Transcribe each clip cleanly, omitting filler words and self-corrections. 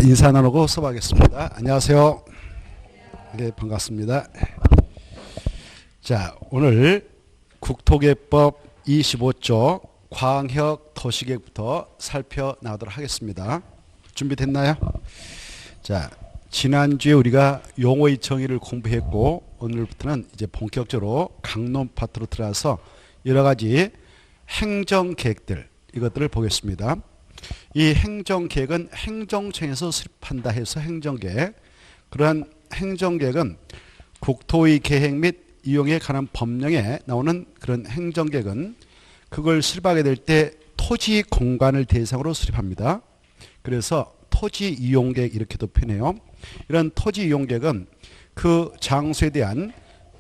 인사 나누고 수업하겠습니다. 안녕하세요. 네, 반갑습니다. 자, 오늘 국토개법 25조 광역 도시계획부터 살펴나가도록 하겠습니다. 준비됐나요? 자, 지난주에 우리가 용어의 정의를 공부했고 오늘부터는 이제 본격적으로 강론 파트로 들어가서 여러 가지 행정계획들 이것들을 보겠습니다. 이 행정계획은 행정청에서 수립한다 해서 행정계획. 그러한 행정계획은 국토의 계획 및 이용에 관한 법령에 나오는 그런 행정계획은 그걸 수립하게 될 때 토지 공간을 대상으로 수립합니다. 그래서 토지 이용계획 이렇게도 표현해요. 이런 토지 이용계획은 그 장소에 대한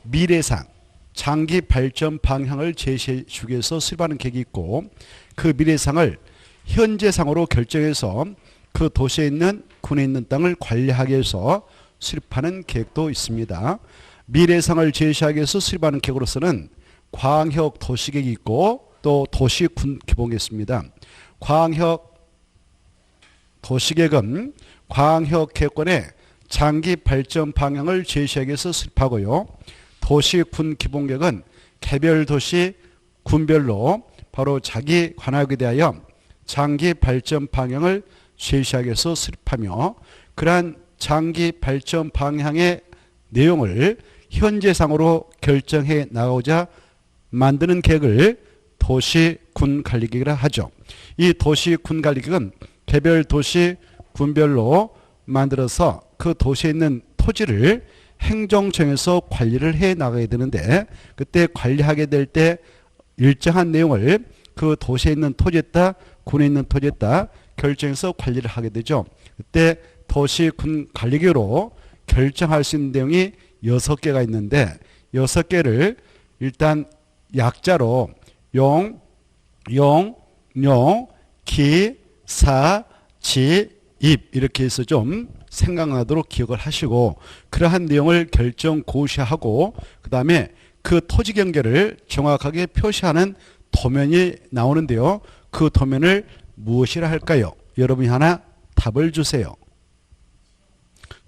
미래상, 장기 발전 방향을 제시해 주기 위해서 수립하는 계획이 있고 그 미래상을 현재상으로 결정해서 그 도시에 있는 군에 있는 땅을 관리하기 위해서 수립하는 계획도 있습니다. 미래상을 제시하기 위해서 수립하는 계획으로서는 광역 도시계획이 있고 또 도시군 기본계획이 있습니다. 광역 도시계획은 광역 계획권의 장기 발전 방향을 제시하기 위해서 수립하고요. 도시군 기본계획은 개별 도시 군별로 바로 자기 관할에 대하여 장기 발전 방향을 제시하기 위해서 수립하며 그러한 장기 발전 방향의 내용을 현재상으로 결정해 나가고자 만드는 계획을 도시군관리계획이라 하죠. 이 도시군관리계획은 개별 도시 군별로 만들어서 그 도시에 있는 토지를 행정청에서 관리를 해 나가야 되는데 그때 관리하게 될 때 일정한 내용을 그 도시에 있는 토지에다 군에 있는 토지에다 결정해서 관리를 하게 되죠. 그때 도시군관리계획으로 결정할 수 있는 내용이 6개가 있는데 6개를 일단 약자로 용, 기, 사, 지, 입 이렇게 해서 좀 생각나도록 기억을 하시고 그러한 내용을 결정 고시하고 그 다음에 그 토지 경계를 정확하게 표시하는 도면이 나오는데요. 그 도면을 무엇이라 할까요? 여러분이 하나 답을 주세요.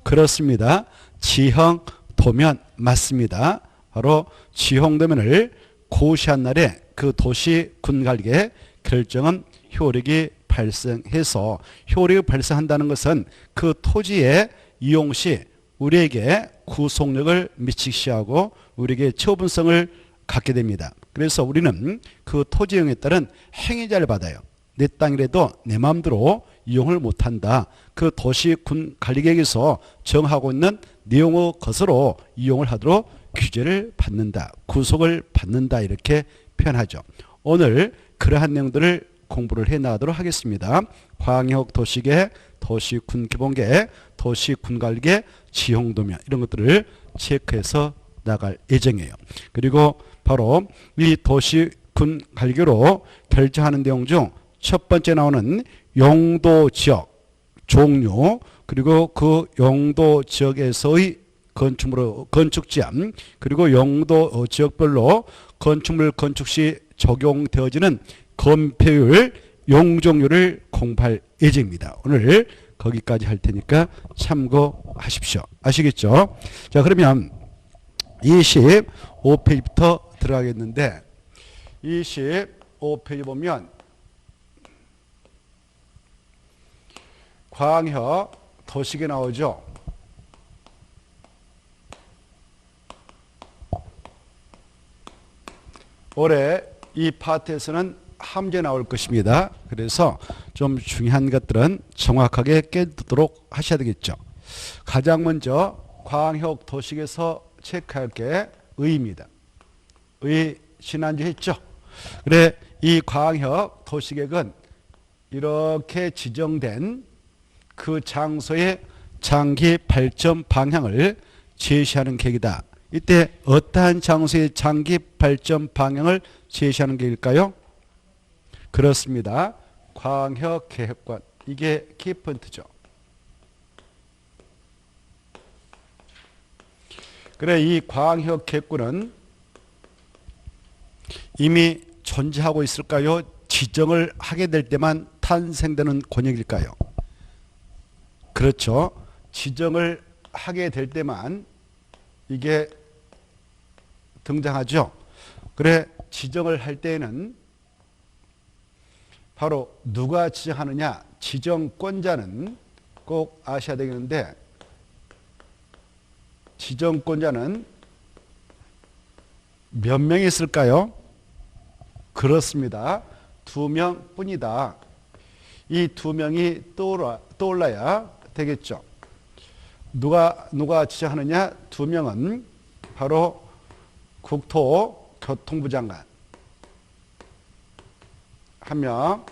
그렇습니다. 지형 도면 맞습니다. 바로 지형 도면을 고시한 날에 그 도시군관리계획 결정은 효력이 발생해서 효력이 발생한다는 것은 그 토지의 이용 시 우리에게 구속력을 미치기 시작하고 우리에게 처분성을 갖게 됩니다. 그래서 우리는 그 토지 이용에 따른 행위자를 받아요. 내 땅이라도 내 마음대로 이용을 못한다. 그 도시군관리계획에서 정하고 있는 내용의 것으로 이용을 하도록 규제를 받는다. 구속을 받는다. 이렇게 표현하죠. 오늘 그러한 내용들을 공부를 해 나가도록 하겠습니다. 광역도시계획, 도시군기본계획, 도시군관리계획, 지형도면 이런 것들을 체크해서 나갈 예정이에요. 그리고 바로 이 도시군관리계획으로 결정하는 내용 중 첫 번째 나오는 용도지역 종류 그리고 그 용도지역에서의 건축제한 그리고 용도지역별로 건축물 건축 시 적용되어지는 건폐율 용적률을 공부할 예정입니다. 오늘 거기까지 할 테니까 참고하십시오. 아시겠죠? 자, 그러면 25페이지부터 들어가겠는데 25페이지 보면 광역 도시계 나오죠. 올해 이 파트에서는 한 문제 나올 것입니다. 그래서 좀 중요한 것들은 정확하게 깨닫도록 하셔야 되겠죠. 가장 먼저 광역 도시계에서 체크할 게 의입니다. 의 지난주 했죠. 그래 이 광역 도시계획은 이렇게 지정된 그 장소의 장기 발전 방향을 제시하는 계획이다. 이때 어떠한 장소의 장기 발전 방향을 제시하는 계획일까요? 그렇습니다. 광역계획관. 이게 키포인트죠. 그래 이 광역계획관은 이미 존재하고 있을까요? 지정을 하게 될 때만 탄생되는 권역일까요? 그렇죠. 지정을 하게 될 때만 이게 등장하죠. 그래, 지정을 할 때에는 바로 누가 지정하느냐, 지정권자는 꼭 아셔야 되겠는데, 지정권자는 몇 명이 있을까요? 그렇습니다. 2명 뿐이다. 이 2명이 떠올라야 되겠죠. 누가 지정하느냐? 2명은 바로 국토교통부 장관 1명,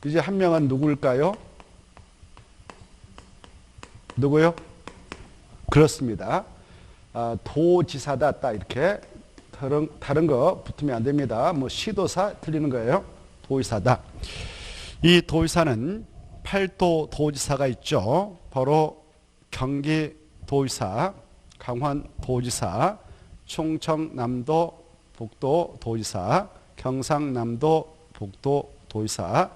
이제 1명은 누구일까요? 누구요? 그렇습니다. 도지사다. 딱 이렇게 다른 거 붙으면 안 됩니다. 뭐 시도사 틀리는 거예요. 도지사다. 이 도지사는 8도 도지사가 있죠. 바로 경기도지사, 강원도지사, 충청남도 북도도지사, 경상남도 북도도지사,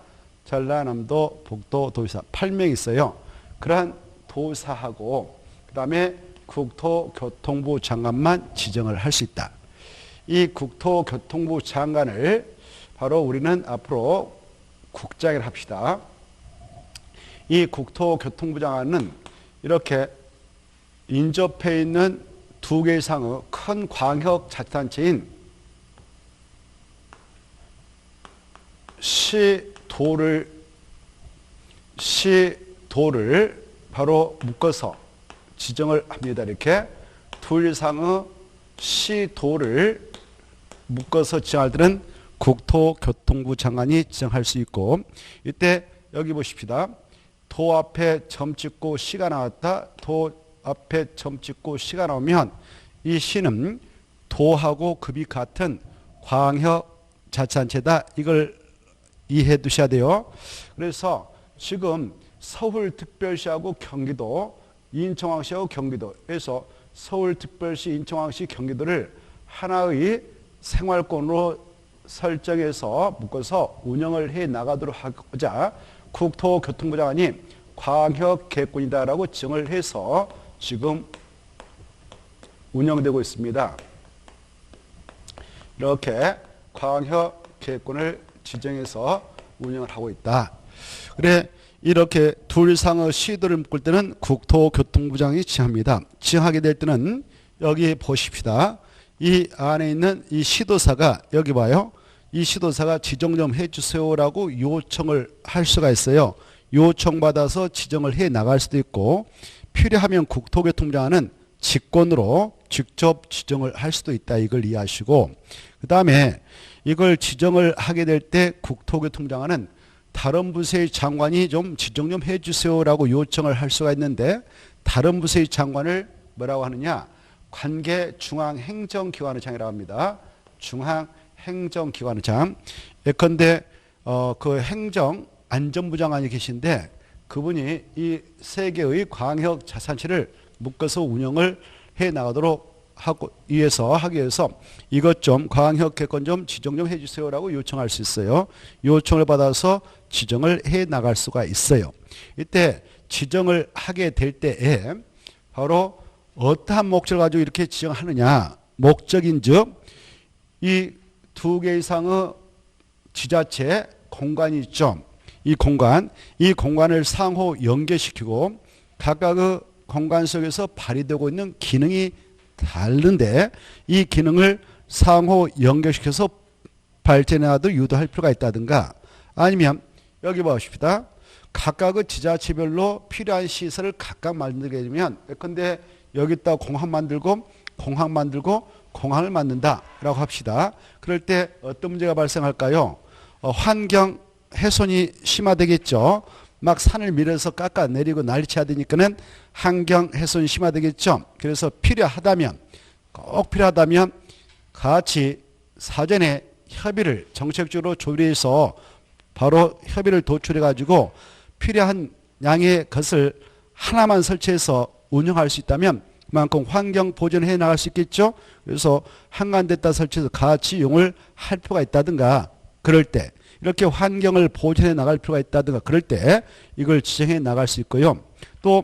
전라남도 북도도지사 8명 있어요. 그러한 도지사하고 그 다음에 국토교통부 장관만 지정을 할 수 있다. 이 국토교통부 장관을 바로 우리는 앞으로 국장이라 합시다. 이 국토교통부 장관은 이렇게 인접해 있는 2개 이상의 큰 광역자치단체인 시도를 바로 묶어서 지정을 합니다. 이렇게 2 이상의 시도를 묶어서 지정할 때는 국토교통부 장관이 지정할 수 있고, 이때 여기 보십시다. 도 앞에 점 찍고 시가 나왔다. 도 앞에 점 찍고 시가 나오면 이 시는 도하고 급이 같은 광역자치단체다. 이걸 이해해 두셔야 돼요. 그래서 지금 서울특별시하고 경기도, 인천왕시하고 경기도에서 서울특별시, 인천왕시, 경기도를 하나의 생활권으로 설정해서 묶어서 운영을 해 나가도록 하고자 국토교통부 장관이 광역계획권이다라고 지정을 해서 지금 운영되고 있습니다. 이렇게 광역계획권을 지정해서 운영을 하고 있다. 그래, 이렇게 2 이상의 시도를 묶을 때는 국토교통부장이 지정합니다. 지정하게 될 때는 여기 보십시다. 이 안에 있는 이 시도사가, 여기 봐요. 이 시도사가 지정 좀 해주세요라고 요청을 할 수가 있어요. 요청받아서 지정을 해 나갈 수도 있고, 필요하면 국토교통부장은 직권으로 직접 지정을 할 수도 있다. 이걸 이해하시고, 그 다음에 이걸 지정을 하게 될 때 국토교통부장은 다른 부서의 장관이 좀 지정 좀 해주세요라고 요청을 할 수가 있는데, 다른 부서의 장관을 뭐라고 하느냐? 관계 중앙행정기관의장이라고 합니다. 중앙행정기관의장. 예컨대 그 행정안전부 장관이 계신데, 그분이 이 3개의 광역자치단체를 묶어서 운영을 해 나가도록 하기 위해서 이것 좀 광역계획권 좀 지정 좀 해주세요라고 요청할 수 있어요. 요청을 받아서 지정을 해 나갈 수가 있어요. 이때 지정을 하게 될 때에 바로 어떠한 목적을 가지고 이렇게 지정하느냐? 목적인즉 이 2개 이상의 지자체 공간이 있죠. 이 공간을 상호 연계시키고 각각의 공간 속에서 발휘되고 있는 기능이 다른데, 이 기능을 상호 연결시켜서 발전하도록 유도할 필요가 있다든가, 아니면 여기 보십시다. 각각의 지자체별로 필요한 시설을 각각 만들게 되면, 예컨대 여기다 공항 만들고 공항을 만든다라고 합시다. 그럴 때 어떤 문제가 발생할까요? 환경 훼손이 심화되겠죠. 막 산을 밀어서 깎아내리고 난리쳐야 되니까는 환경 훼손이 심화되겠죠. 그래서 꼭 필요하다면 같이 사전에 협의를 정책적으로 조율해서 바로 협의를 도출해 가지고 필요한 양의 것을 하나만 설치해서 운영할 수 있다면 그만큼 환경 보존해 나갈 수 있겠죠. 그래서 한간됐다 설치해서 같이 이용을 할 필요가 있다든가, 그럴 때 이렇게 환경을 보존해 나갈 필요가 있다든가, 그럴 때 이걸 지정해 나갈 수 있고요. 또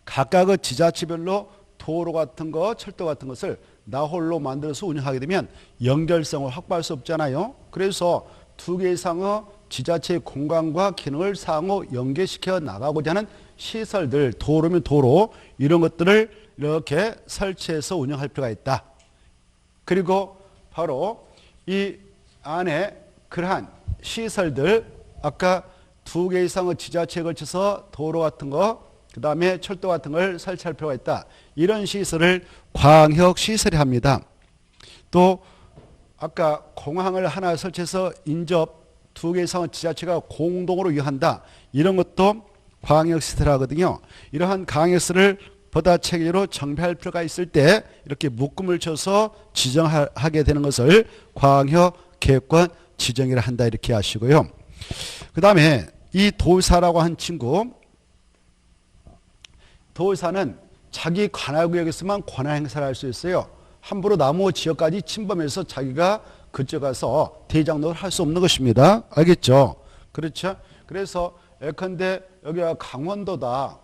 각각의 지자체별로 도로 같은 거, 철도 같은 것을 나 홀로 만들어서 운영하게 되면 연결성을 확보할 수 없잖아요. 그래서 두 개 이상의 지자체의 공간과 기능을 상호 연계시켜 나가고자 하는 시설들, 도로면 도로, 이런 것들을 이렇게 설치해서 운영할 필요가 있다. 그리고 바로 이 안에 그러한 시설들, 아까 두 개 이상의 지자체에 걸쳐서 도로 같은 거, 그 다음에 철도 같은 걸 설치할 필요가 있다. 이런 시설을 광역시설이 합니다. 또 아까 공항을 하나 설치해서 인접 두 개 이상의 지자체가 공동으로 이용한다. 이런 것도 광역시설 하거든요. 이러한 광역시설을 보다 체계로 정비할 필요가 있을 때 이렇게 묶음을 쳐서 지정하게 되는 것을 광역계획권 지정이라 한다. 이렇게 하시고요. 그 다음에 이 도사라고 한 친구, 도사는 자기 관할구역에서만 권한 행사를 할 수 있어요. 함부로 나무 지역까지 침범해서 자기가 그쪽 가서 대장로를 할 수 없는 것입니다. 알겠죠? 그렇죠? 그래서 예컨대 여기가 강원도다.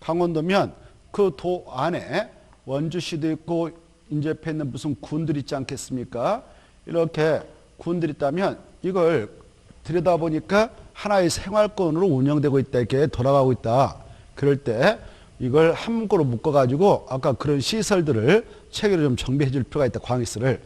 강원도면 그 도 안에 원주시도 있고 인접해 있는 무슨 군들 있지 않겠습니까? 이렇게 군들이 있다면 이걸 들여다보니까 하나의 생활권으로 운영되고 있다. 이렇게 돌아가고 있다. 그럴 때 이걸 함부로 묶어가지고 아까 그런 시설들을 체계로 좀 정비해 줄 필요가 있다. 광역시설을.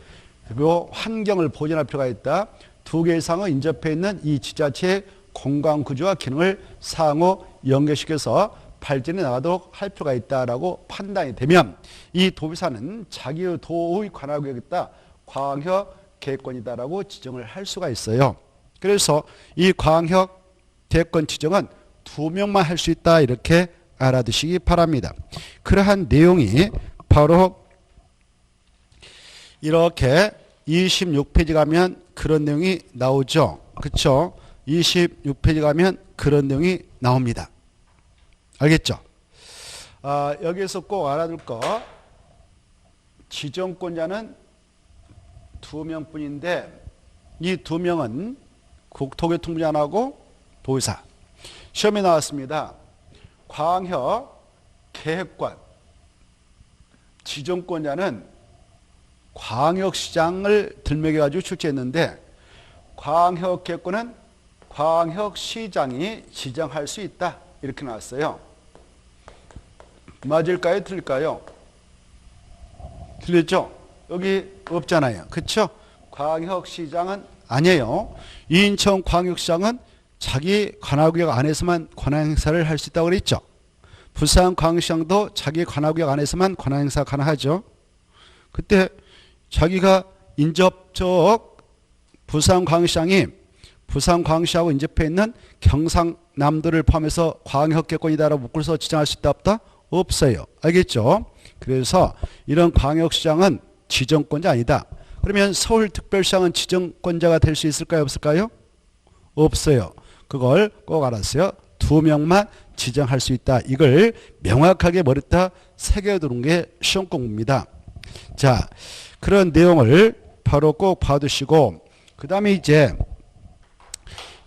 그리고 환경을 보존할 필요가 있다. 두 개 이상의 인접해 있는 이 지자체의 공간 구조와 기능을 상호 연계시켜서 발전해 나가도록 할 필요가 있다라고 판단이 되면 이 도비사는 자기의 도의 관할구역이다. 광역계획권이다라고 지정을 할 수가 있어요. 그래서 이 광역계획권 지정은 2명만 할 수 있다. 이렇게 알아두시기 바랍니다. 그러한 내용이 바로 이렇게 26페이지 가면 그런 내용이 나오죠. 그렇죠? 26페이지 가면 그런 내용이 나옵니다. 알겠죠? 여기에서 꼭 알아둘 거, 지정권자는 2명뿐인데 이 2명은 국토교통부장하고 도의사. 시험에 나왔습니다. 광역계획권 지정권자는 광역시장을 들먹여가지고 출제했는데 광역계획권은 광역시장이 지정할 수 있다. 이렇게 나왔어요. 맞을까요? 틀릴까요? 틀렸죠? 여기 없잖아요. 그렇죠? 광역시장은 아니에요. 인천광역시장은 자기 관할구역 안에서만 권한행사를 할 수 있다고 그랬죠. 부산광역시장도 자기 관할구역 안에서만 권한행사 가능하죠. 그때 자기가 인접적 부산광역시장이 부산광역시하고 인접해 있는 경상남도를 포함해서 광역계권이다라고 묶어서 지정할 수 있다 없다? 없어요. 알겠죠? 그래서 이런 광역시장은 지정권자 아니다. 그러면 서울특별시장은 지정권자가 될 수 있을까요? 없을까요? 없어요. 그걸 꼭 알았어요. 2명만 지정할 수 있다. 이걸 명확하게 머리에다 새겨두는 게 시험 공부입니다. 자, 그런 내용을 바로 꼭 봐두시고 그 다음에 이제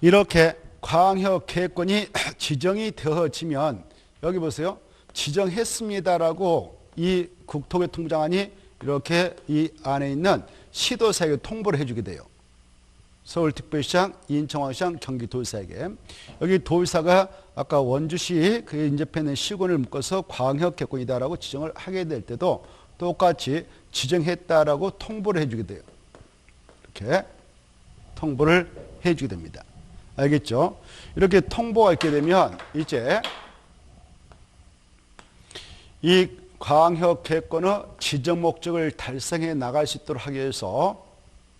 이렇게 광역계획권이 지정이 되어지면 여기 보세요. 지정했습니다라고 이 국토교통부장관이 이렇게 이 안에 있는 시도사에게 통보를 해주게 돼요. 서울특별시장, 인천광역시장, 경기도지사에게. 여기 도지사가 아까 원주시 그 인접해 있는 시군을 묶어서 광역계획권이다라고 지정을 하게 될 때도 똑같이 지정했다라고 통보를 해주게 돼요. 이렇게 통보를 해주게 됩니다. 알겠죠? 이렇게 통보가 있게 되면 이제 이 광역계획권의 지정 목적을 달성해 나갈 수 있도록 하기 위해서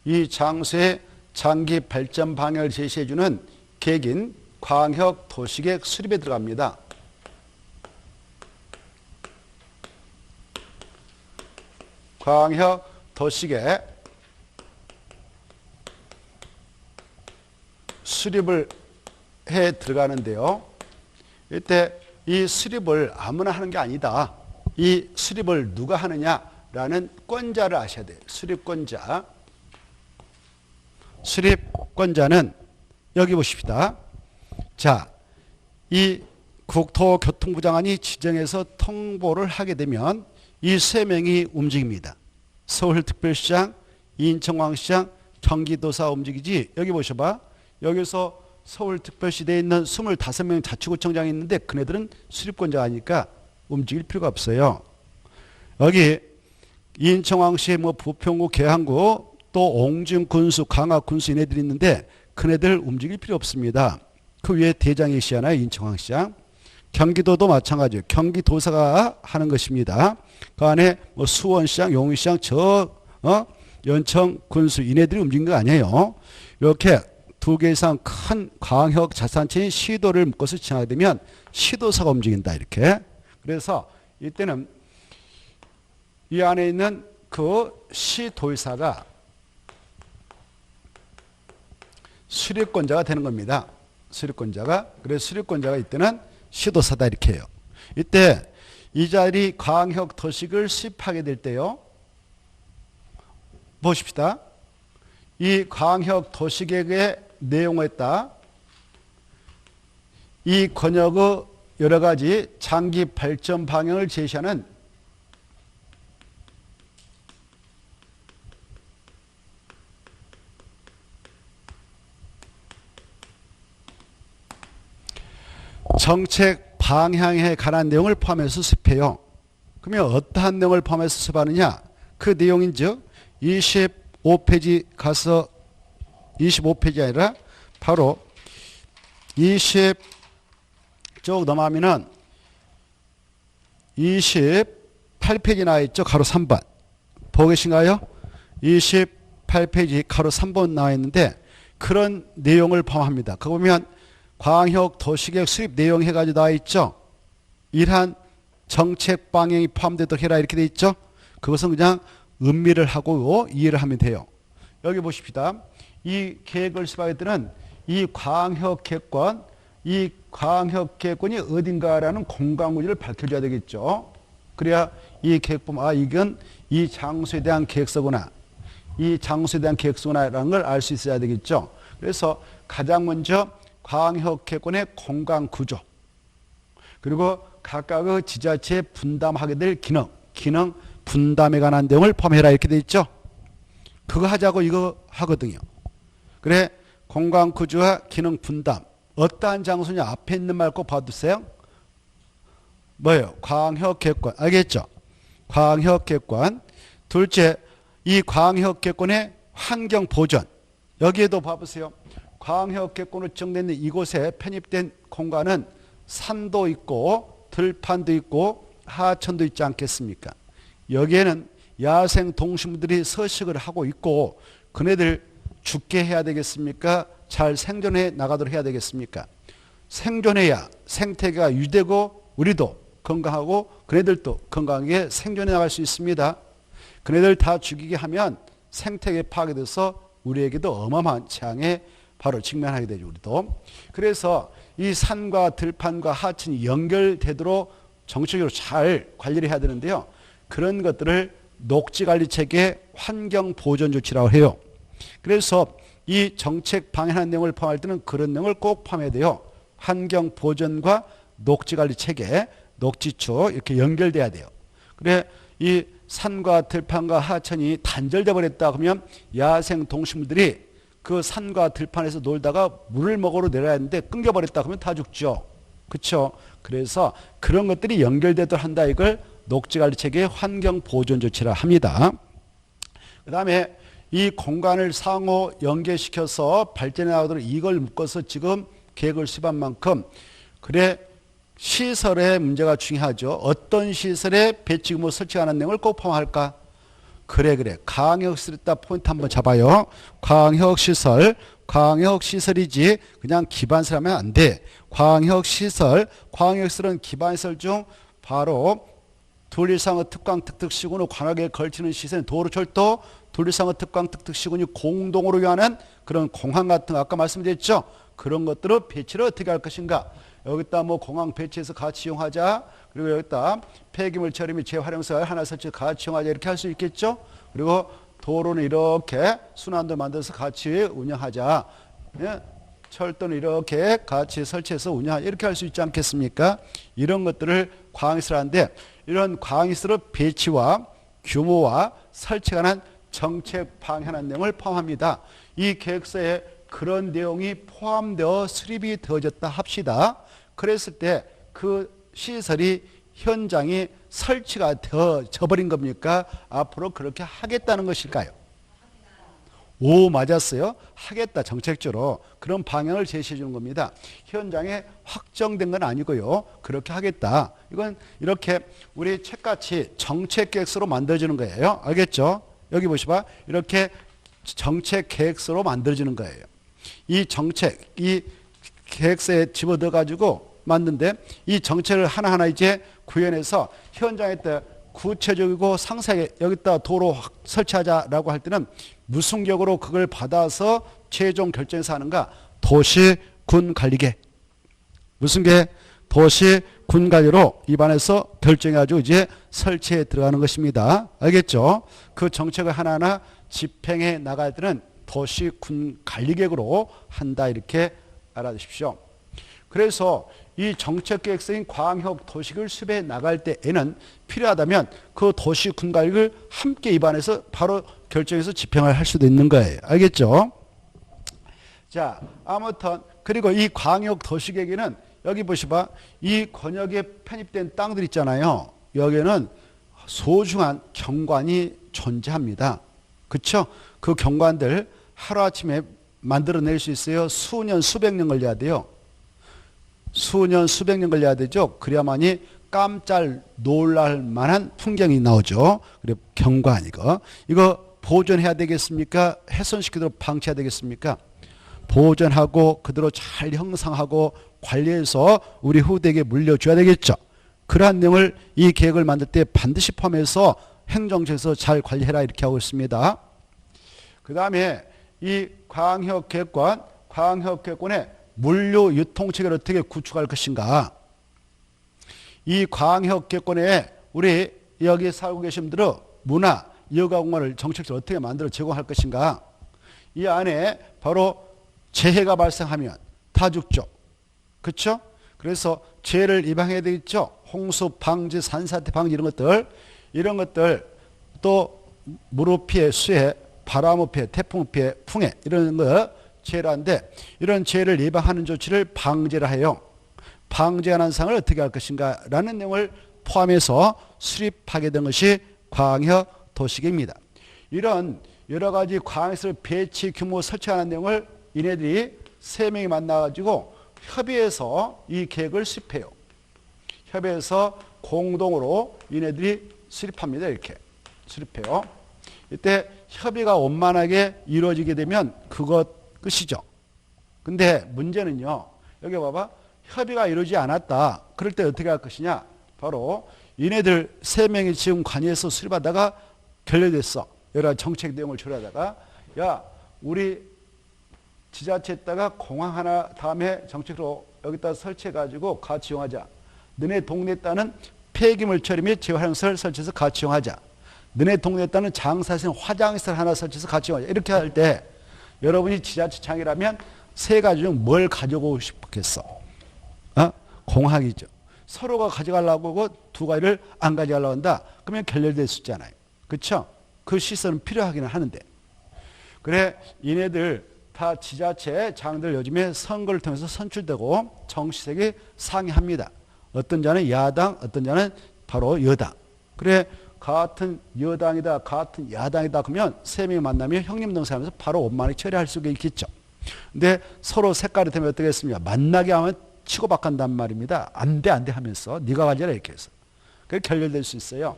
이 장소의 장기 발전 방향을 제시해주는 계획인 광역도시계획 수립에 들어갑니다. 광역도시계획 수립을 해 들어가는데요. 이때 이 수립을 아무나 하는 게 아니다. 이 수립을 누가 하느냐라는 권자를 아셔야 돼요. 수립권자. 수립권자는 여기 보십시다. 자, 이 국토교통부 장관이 지정해서 통보를 하게 되면 이 세 명이 움직입니다. 서울특별시장, 인천광시장, 경기도사 움직이지. 여기 보셔봐. 여기서 서울특별시대에 있는 25명 자치구청장이 있는데 그네들은 수립권자가 아니니까 움직일 필요가 없어요. 여기 인천광시에 뭐 부평구, 계양구, 또 옹진 군수, 강화 군수 이네들이 있는데 그네들 움직일 필요 없습니다. 그 위에 대장이 계시잖아요. 인천광시장. 경기도도 마찬가지예요. 경기도사가 하는 것입니다. 그 안에 뭐 수원시장, 용인시장, 연청 군수 이네들이 움직이는 거 아니에요. 이렇게 두 개 이상 큰 광역 자산체인 시도를 묶어서 지나게 되면 시도사가 움직인다 이렇게. 그래서 이때는 이 안에 있는 그 시도의사가 수립권자가 되는 겁니다. 수립권자가. 그래서 수립권자가 이때는 시도사다 이렇게 해요. 이때 이 자리 광역 도식을 수립하게 될 때요. 보십시다. 이 광역 도식의 내용에 따라 이 권역의 여러 가지 장기 발전 방향을 제시하는 정책 방향에 관한 내용을 포함해서 수립해요. 그러면 어떠한 내용을 포함해서 수립하느냐? 그 내용인즉 25페이지 가서 25페이지 아니라 바로 20쪽 넘어가면은 28페이지 나와 있죠. 가로 3번. 보고 계신가요? 28페이지 가로 3번 나와 있는데 그런 내용을 포함합니다. 그거 보면 광역 도시계획 수립 내용 해가지고 나와 있죠. 이러한 정책 방향이 포함되도록 해라 이렇게 돼 있죠. 그것은 그냥 음미를 하고 이해를 하면 돼요. 여기 보십시다. 이 계획을 수립하게 되는 이 광역계획권, 이 광역계획권이 어딘가라는 공간구조를 밝혀줘야 되겠죠. 그래야 이 계획보면 이건 이 장소에 대한 계획서구나. 이 장소에 대한 계획서구나라는 걸 알 수 있어야 되겠죠. 그래서 가장 먼저 광역계획권의 공간구조 그리고 각각의 지자체에 분담하게 될 기능 분담에 관한 내용을 포함해라 이렇게 돼 있죠. 그거 하자고 이거 하거든요. 그래 공간구조와 기능 분담 어떠한 장소냐 앞에 있는 말 꼭 봐두세요. 뭐예요? 광역계획권 알겠죠? 광역계획권 둘째 이 광역계획권의 환경보전 여기에도 봐보세요. 광역계획권으로 지정된 이곳에 편입된 공간은 산도 있고 들판도 있고 하천도 있지 않겠습니까? 여기에는 야생 동식물들이 서식을 하고 있고 그네들 죽게 해야 되겠습니까? 잘 생존해 나가도록 해야 되겠습니까? 생존해야 생태계가 유지되고 우리도 건강하고 그네들도 건강하게 생존해 나갈 수 있습니다. 그네들 다 죽이게 하면 생태계 파괴돼서 우리에게도 어마어마한 재앙에 바로 직면하게 되죠. 우리도. 그래서 이 산과 들판과 하천이 연결되도록 정책적으로 잘 관리를 해야 되는데요. 그런 것들을 녹지관리체계 환경보존조치라고 해요. 그래서 이 정책 방향한 내용을 포함할 때는 그런 내용을 꼭 포함해야 돼요. 환경보존과 녹지관리체계, 녹지추 이렇게 연결돼야 돼요. 그래 이 산과 들판과 하천이 단절돼 버렸다 그러면 야생 동식물들이 그 산과 들판에서 놀다가 물을 먹으러 내려야 하는데 끊겨버렸다 그러면 다 죽죠. 그렇죠? 그래서 그런 것들이 연결되도록 한다. 이걸 녹지관리체계의 환경보존조치라 합니다. 그 다음에 이 공간을 상호 연계시켜서 발전해 나가도록 이걸 묶어서 지금 계획을 수립한 만큼 그래 시설의 문제가 중요하죠. 어떤 시설에 배치규모 설치하는 내용을 꼭 포함할까? 그래 광역시설 딱 포인트 한번 잡아요. 광역시설이지 그냥 기반시설하면 안 돼. 광역시설은 기반시설 중 바로 둘이상의 특강 특특시군의 관악에 걸치는 시설 도로철도 둘이상의 특강 특특시군이 공동으로 위하는 그런 공항 같은 거 아까 말씀드렸죠. 그런 것들을 배치를 어떻게 할 것인가. 여기다 뭐 공항 배치해서 같이 이용하자. 그리고 여기다 폐기물 처리 및 재활용설 하나 설치 같이 이용하자 이렇게 할 수 있겠죠. 그리고 도로는 이렇게 순환도 만들어서 같이 운영하자. 예? 철도는 이렇게 같이 설치해서 운영 이렇게 할 수 있지 않겠습니까? 이런 것들을 광역시설 하는데 이런 광역시설 배치와 규모와 설치에 관한 정책 방향하는 내용을 포함합니다. 이 계획서에 그런 내용이 포함되어 수립이 되어졌다 합시다. 그랬을 때 그 시설이 현장이 설치가 되어져 버린 겁니까? 앞으로 그렇게 하겠다는 것일까요? 오, 맞았어요. 하겠다. 정책적으로 그런 방향을 제시해 주는 겁니다. 현장에 확정된 건 아니고요. 그렇게 하겠다. 이건 이렇게 우리 책같이 정책 계획서로 만들어지는 거예요. 알겠죠? 여기 보시봐. 이렇게 정책 계획서로 만들어지는 거예요. 이 정책, 이 계획서에 집어넣어 가지고 만드는데 이 정책을 하나하나 이제 구현해서 현장에 때 구체적이고 상세하게 여기다 도로 설치하자라고 할 때는 무슨 격으로 그걸 받아서 최종 결정해서 하는가? 도시군관리계. 무슨 게? 도시군관리로 입안해서 결정해가지고 이제 설치에 들어가는 것입니다. 알겠죠? 그 정책을 하나하나 집행해 나갈 때는 도시군관리계획으로 한다 이렇게 알아두십시오. 그래서 이 정책계획서인 광역 도시계획을 수립해 나갈 때에는 필요하다면 그 도시군관리를 함께 입안해서 바로 결정해서 집행을 할 수도 있는 거예요. 알겠죠? 자, 아무튼 그리고 이 광역 도시계획에는 여기 보시봐. 이 권역에 편입된 땅들 있잖아요. 여기에는 소중한 경관이 존재합니다. 그렇죠? 그 경관들 하루아침에 만들어낼 수 있어요? 수년, 수백 년 걸려야 돼요. 수년, 수백 년 걸려야 되죠. 그래야만이 깜짝 놀랄 만한 풍경이 나오죠. 그리고 경관 이거 보존해야 되겠습니까? 훼손시키도록 방치해야 되겠습니까? 보존하고 그대로 잘 형성하고 관리해서 우리 후대에게 물려줘야 되겠죠. 그러한 내용을 이 계획을 만들 때 반드시 포함해서 행정처에서 잘 관리해라 이렇게 하고 있습니다. 그 다음에 이 광역계획권의 물류 유통체계를 어떻게 구축할 것인가. 이 광역계획권에 우리 여기 살고 계신 분들은 문화, 여가공간을 정책적으로 어떻게 만들어 제공할 것인가. 이 안에 바로 재해가 발생하면 다 죽죠. 그렇죠? 그래서 재해를 예방해야 되겠죠. 홍수 방지, 산사태 방지 이런 것들 또 무릎 피해, 수해, 바람 피해, 태풍 피해, 풍해 이런 거 재해라는데 이런 재해를 예방하는 조치를 방제를 해요. 방제하는 상을 어떻게 할 것인가 라는 내용을 포함해서 수립하게 된 것이 광역도시계획입니다. 이런 여러 가지 광역시설 배치 규모 설치하는 내용을 이네들이 3명이 만나가지고 협의해서 이 계획을 수립해요. 협의해서 공동으로 이네들이 수립합니다. 이렇게 수립해요. 이때 협의가 원만하게 이루어지게 되면 그것 끝이죠. 근데 문제는요. 여기 봐봐. 협의가 이루어지지 않았다. 그럴 때 어떻게 할 것이냐. 바로 이네들 3명이 지금 관여해서 수립하다가 결렬됐어. 여러 정책 내용을 조율하다가 야 우리 지자체에다가 공항 하나 다음에 정책으로 여기다 설치해가지고 같이 이용하자. 너네 동네에 따른 폐기물 처리 및 재활용시설 설치해서 같이 이용하자. 너네 동네에 따른 장사시설 화장시설 하나 설치해서 같이 이용하자. 이렇게 할 때 여러분이 지자체장이라면 3가지 중 뭘 가져오고 싶겠어? 공학이죠. 서로가 가져가려고 하고 2가지를 안 가져가려고 한다. 그러면 결렬될 수 있잖아요. 그렇죠? 그 시설은 필요하기는 하는데. 그래 이네들 다 지자체 장들 요즘에 선거를 통해서 선출되고 정치색이 상의합니다. 어떤 자는 야당, 어떤 자는 바로 여당. 그래 같은 여당이다, 같은 야당이다 그러면 3명이 만나면 형님 동생하면서 바로 원만하게 처리할 수가 있겠죠. 근데 서로 색깔이 되면 어떻게 했습니까? 만나게 하면 치고받간단 말입니다. 안 돼 하면서 네가 가져라 이렇게 해서. 그게 결렬될 수 있어요.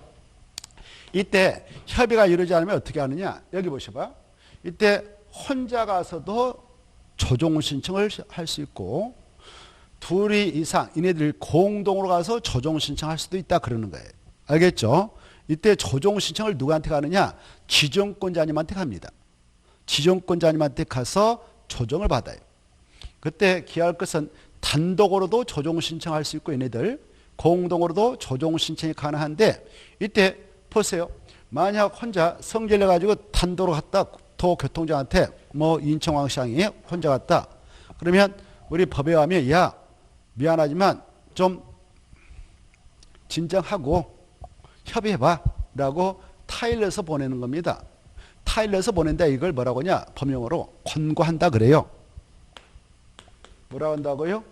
이때 협의가 이루어지지 않으면 어떻게 하느냐. 여기 보셔봐. 이때 혼자 가서도 조정 신청을 할 수 있고 2 이상 이네들 공동으로 가서 조정 신청할 수도 있다 그러는 거예요. 알겠죠? 이때 조정 신청을 누구한테 가느냐? 지정권자님한테 갑니다. 지정권자님한테 가서 조정을 받아요. 그때 기할 것은 단독으로도 조정 신청할 수 있고 얘네들 공동으로도 조정 신청이 가능한데 이때 보세요. 만약 혼자 성질내 가지고 단독으로 갔다 도교통장한테 뭐 인천광시장이 혼자 갔다. 그러면 우리 법에 하면 야 미안하지만 좀 진정하고 협의해봐 라고 타일러서 보내는 겁니다. 타일러서 보낸다 이걸 뭐라고 하냐 법용어로 권고한다 그래요. 뭐라고 한다고요?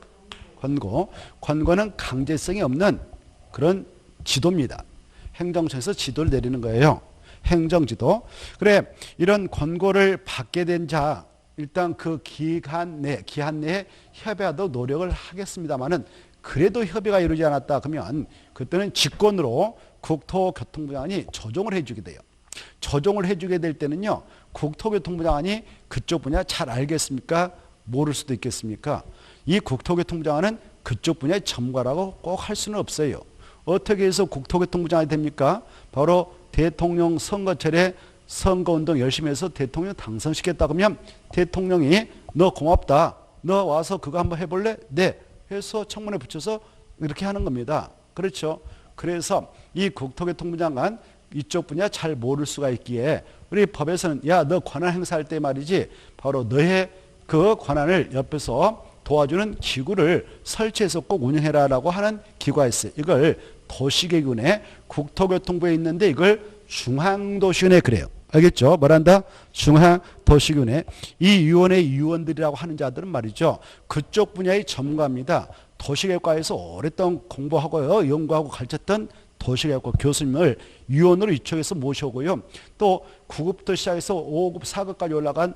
권고. 권고는 강제성이 없는 그런 지도입니다. 행정처에서 지도를 내리는 거예요. 행정지도. 그래 이런 권고를 받게 된 자 일단 그 기한 내에 협의하도록 노력을 하겠습니다만은 그래도 협의가 이루어지지 않았다 그러면 그때는 직권으로 국토교통부 장관이 조정을 해주게 돼요. 조정을 해주게 될 때는요 국토교통부 장관이 그쪽 분야 잘 알겠습니까? 모를 수도 있겠습니까? 이 국토교통부 장관은 그쪽 분야의 전문가라고 꼭 할 수는 없어요. 어떻게 해서 국토교통부 장관이 됩니까? 바로 대통령 선거철에 선거운동 열심히 해서 대통령 당선시켰다 그러면 대통령이 너 고맙다. 너 와서 그거 한번 해볼래? 네. 해서 청문회 붙여서 이렇게 하는 겁니다. 그렇죠? 그래서 이 국토교통부 장관 이쪽 분야 잘 모를 수가 있기에 우리 법에서는 야, 너 권한 행사할 때 말이지 바로 너의 그 권한을 옆에서 도와주는 기구를 설치해서 꼭 운영해라라고 하는 기구가 있어요. 이걸 도시계획위원회 국토교통부에 있는데 이걸 중앙도시위원회 그래요. 알겠죠? 뭐란다? 중앙도시위원회. 이 위원회 위원들이라고 하는 자들은 말이죠. 그쪽 분야의 전문가입니다. 도시계획과에서 오랫동안 공부하고요. 연구하고 가르쳤던 도시계획과 교수님을 위원으로 이쪽에서 모셔오고요. 또 9급부터 시작해서 5급, 4급까지 올라간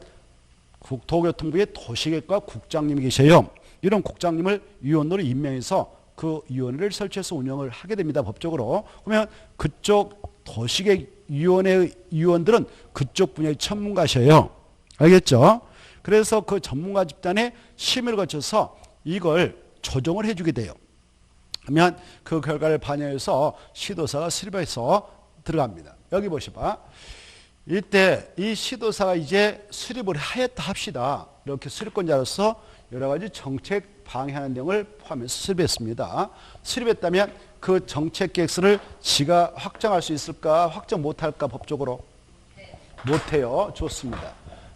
국토교통부의 도시계획과 국장님이 계셔요. 이런 국장님을 위원으로 임명해서 그 위원회를 설치해서 운영을 하게 됩니다. 법적으로. 그러면 그쪽 도시계획위원회 위원들은 그쪽 분야의 전문가셔요. 알겠죠? 그래서 그 전문가 집단의 심의를 거쳐서 이걸 조정을 해주게 돼요. 그러면 그 결과를 반영해서 시도사가 수립해서 들어갑니다. 여기 보셔봐. 이때 이 시도사가 이제 수립을 하였다 합시다. 이렇게 수립권자로서 여러 가지 정책 방해하는 내용을 포함해서 수립했습니다. 수립했다면 그 정책 계획서를 지가 확정할 수 있을까? 확정 못할까? 법적으로? 못해요. 좋습니다.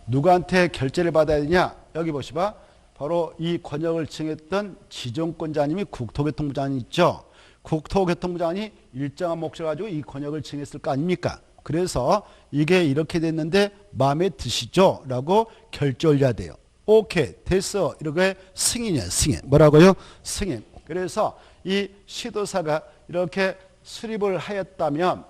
누구한테 결재를 받아야 되냐? 여기 보시봐. 바로 이 권역을 지정했던 지정권자님이 국토교통부 장관이 있죠. 국토교통부 장관이 일정한 목적을 가지고 이 권역을 지정했을 거 아닙니까? 그래서 이게 이렇게 됐는데 마음에 드시죠? 라고 결재 올려야 돼요. 오케이 됐어. 이렇게 승인이야. 승인. 뭐라고요? 승인. 그래서 이 시도사가 이렇게 수립을 하였다면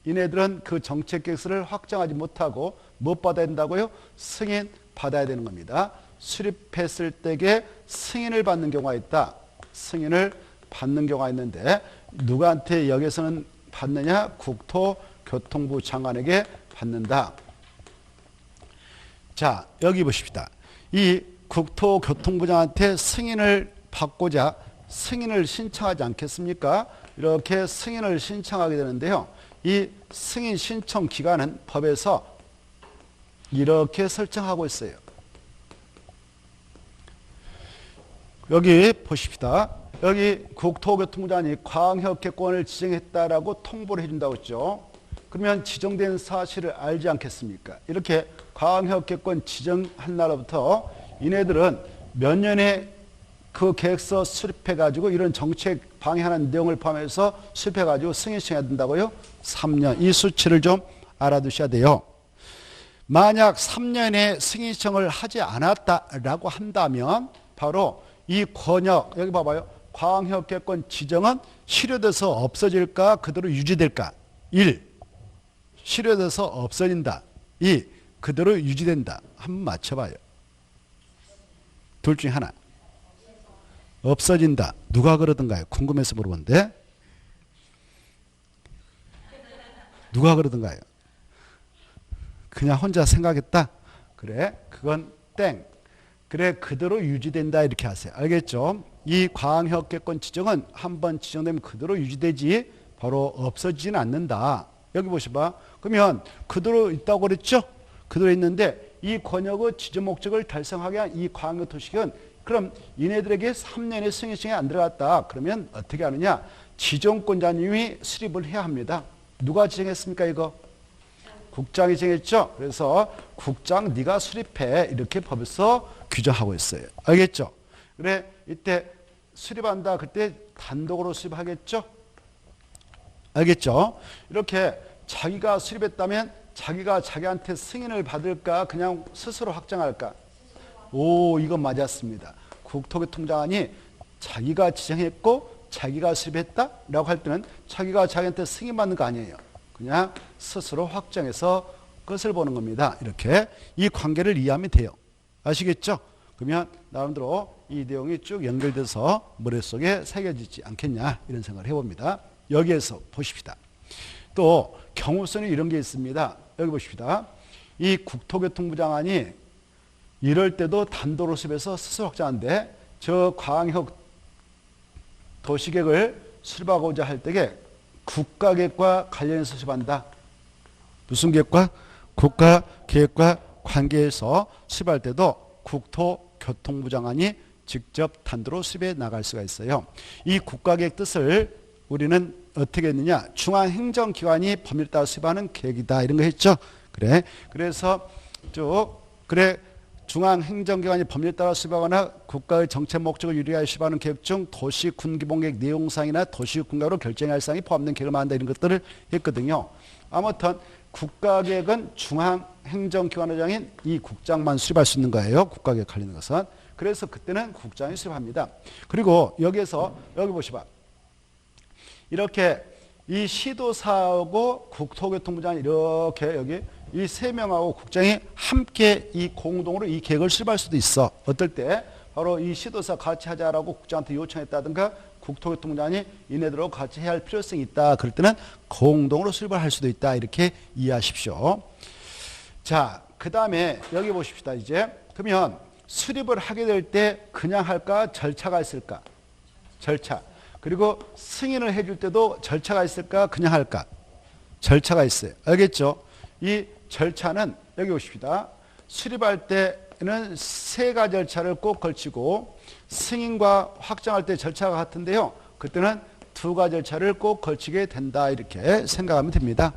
이네들은 그 정책 계획서를 확정하지 못하고 못 받아야 된다고요? 승인 받아야 되는 겁니다. 수립했을 때에 승인을 받는 경우가 있다. 승인을 받는 경우가 있는데 누구한테 여기서는 받느냐? 국토교통부 장관에게 받는다. 자, 여기 보십시다. 이 국토교통부 장관한테 승인을 받고자 승인을 신청하지 않겠습니까? 이렇게 승인을 신청하게 되는데요. 이 승인 신청 기간은 법에서 이렇게 설정하고 있어요. 여기 보십시다. 여기 국토교통부 장관이 광역계권을 지정했다라고 통보를 해준다고 했죠. 그러면 지정된 사실을 알지 않겠습니까? 이렇게 광역계권 지정한 날부터 이네들은 몇 년에 그 계획서 수립해가지고 이런 정책 방해하는 내용을 포함해서 수립해가지고 승인 신청해야 된다고요? 3년. 이 수치를 좀 알아두셔야 돼요. 만약 3년에 승인 신청을 하지 않았다라고 한다면 바로 이 권역, 여기 봐봐요. 광역계권 지정은 실효돼서 없어질까? 그대로 유지될까? 1. 실효돼서 없어진다. 2. 그대로 유지된다. 한번 맞춰봐요. 둘 중에 하나. 없어진다. 누가 그러던가요? 궁금해서 물어보는데. 누가 그러던가요? 그냥 혼자 생각했다? 그래, 그건 땡. 그래, 그대로 유지된다 이렇게 하세요. 알겠죠? 이 광역계권 지정은 한번 지정되면 그대로 유지되지 바로 없어지지는 않는다. 여기 보셔봐. 그러면 그대로 있다고 그랬죠? 그대로 있는데 이 권역의 지정 목적을 달성하게 한 이 광역도시계획은 그럼 이네들에게 3년의 승인 신청이 안 들어갔다. 그러면 어떻게 하느냐? 지정권자님이 수립을 해야 합니다. 누가 지정했습니까 이거? 국장이 정했죠. 그래서 국장 네가 수립해 이렇게 법에서 규정하고 있어요. 알겠죠? 그래 이때 수립한다 그때 단독으로 수립하겠죠? 알겠죠? 이렇게 자기가 수립했다면 자기가 자기한테 승인을 받을까 그냥 스스로 확정할까? 오, 이건 맞았습니다. 국토교통장관이 자기가 지정했고 자기가 수립했다라고 할 때는 자기가 자기한테 승인받는 거 아니에요. 그냥 스스로 확정해서 끝을 보는 겁니다. 이렇게 이 관계를 이해하면 돼요. 아시겠죠? 그러면 나름대로 이 내용이 쭉 연결돼서 머릿속에 새겨지지 않겠냐 이런 생각을 해봅니다. 여기에서 보십시다. 또 경우선이 이런 게 있습니다. 여기 보십시다. 이 국토교통부 장관이 이럴 때도 단도로 수립해서 스스로 확정하는데 저 광역 도시계획을 수립하고자 할 때에 국가계획과 관련해서 수립한다. 무슨 계획과? 국가계획과 관계해서 수립할 때도 국토교통부 장관이 직접 단도로 수립해 나갈 수가 있어요. 이 국가계획 뜻을 우리는 어떻게 했느냐? 중앙행정기관이 법률 따라 수립하는 계획이다. 이런 거 했죠. 그래. 그래서 그래. 중앙행정기관이 법률에 따라 수립하거나 국가의 정책 목적을 유리하여 수립하는 계획 중 도시 군기본계획 내용상이나 도시 군가로 결정할 사항이 포함된 계획을 말한다. 이런 것들을 했거든요. 아무튼 국가계획은 중앙행정기관장인 이 국장만 수립할 수 있는 거예요. 국가계획 관련된 것은. 그래서 그때는 국장이 수립합니다. 그리고 여기에서 여기 보시봐. 이렇게 이 시도사하고 국토교통부장이 이렇게 여기 이 세 명하고 국장이 함께 이 공동으로 이 계획을 수립할 수도 있어. 어떨 때? 바로 이 시도사 같이 하자라고 국장한테 요청했다든가 국토교통부장이 이네들하고 같이 해야 할 필요성이 있다. 그럴 때는 공동으로 수립을 할 수도 있다. 이렇게 이해하십시오. 자, 그 다음에 여기 보십시다. 이제 그러면 수립을 하게 될 때 그냥 할까? 절차가 있을까? 절차. 그리고 승인을 해줄 때도 절차가 있을까? 그냥 할까? 절차가 있어요. 알겠죠? 이 절차는 여기 보십시다. 수립할 때는 세 가지 절차를 꼭 걸치고 승인과 확정할 때 절차가 같은데요. 그때는 두 가지 절차를 꼭 걸치게 된다. 이렇게 생각하면 됩니다.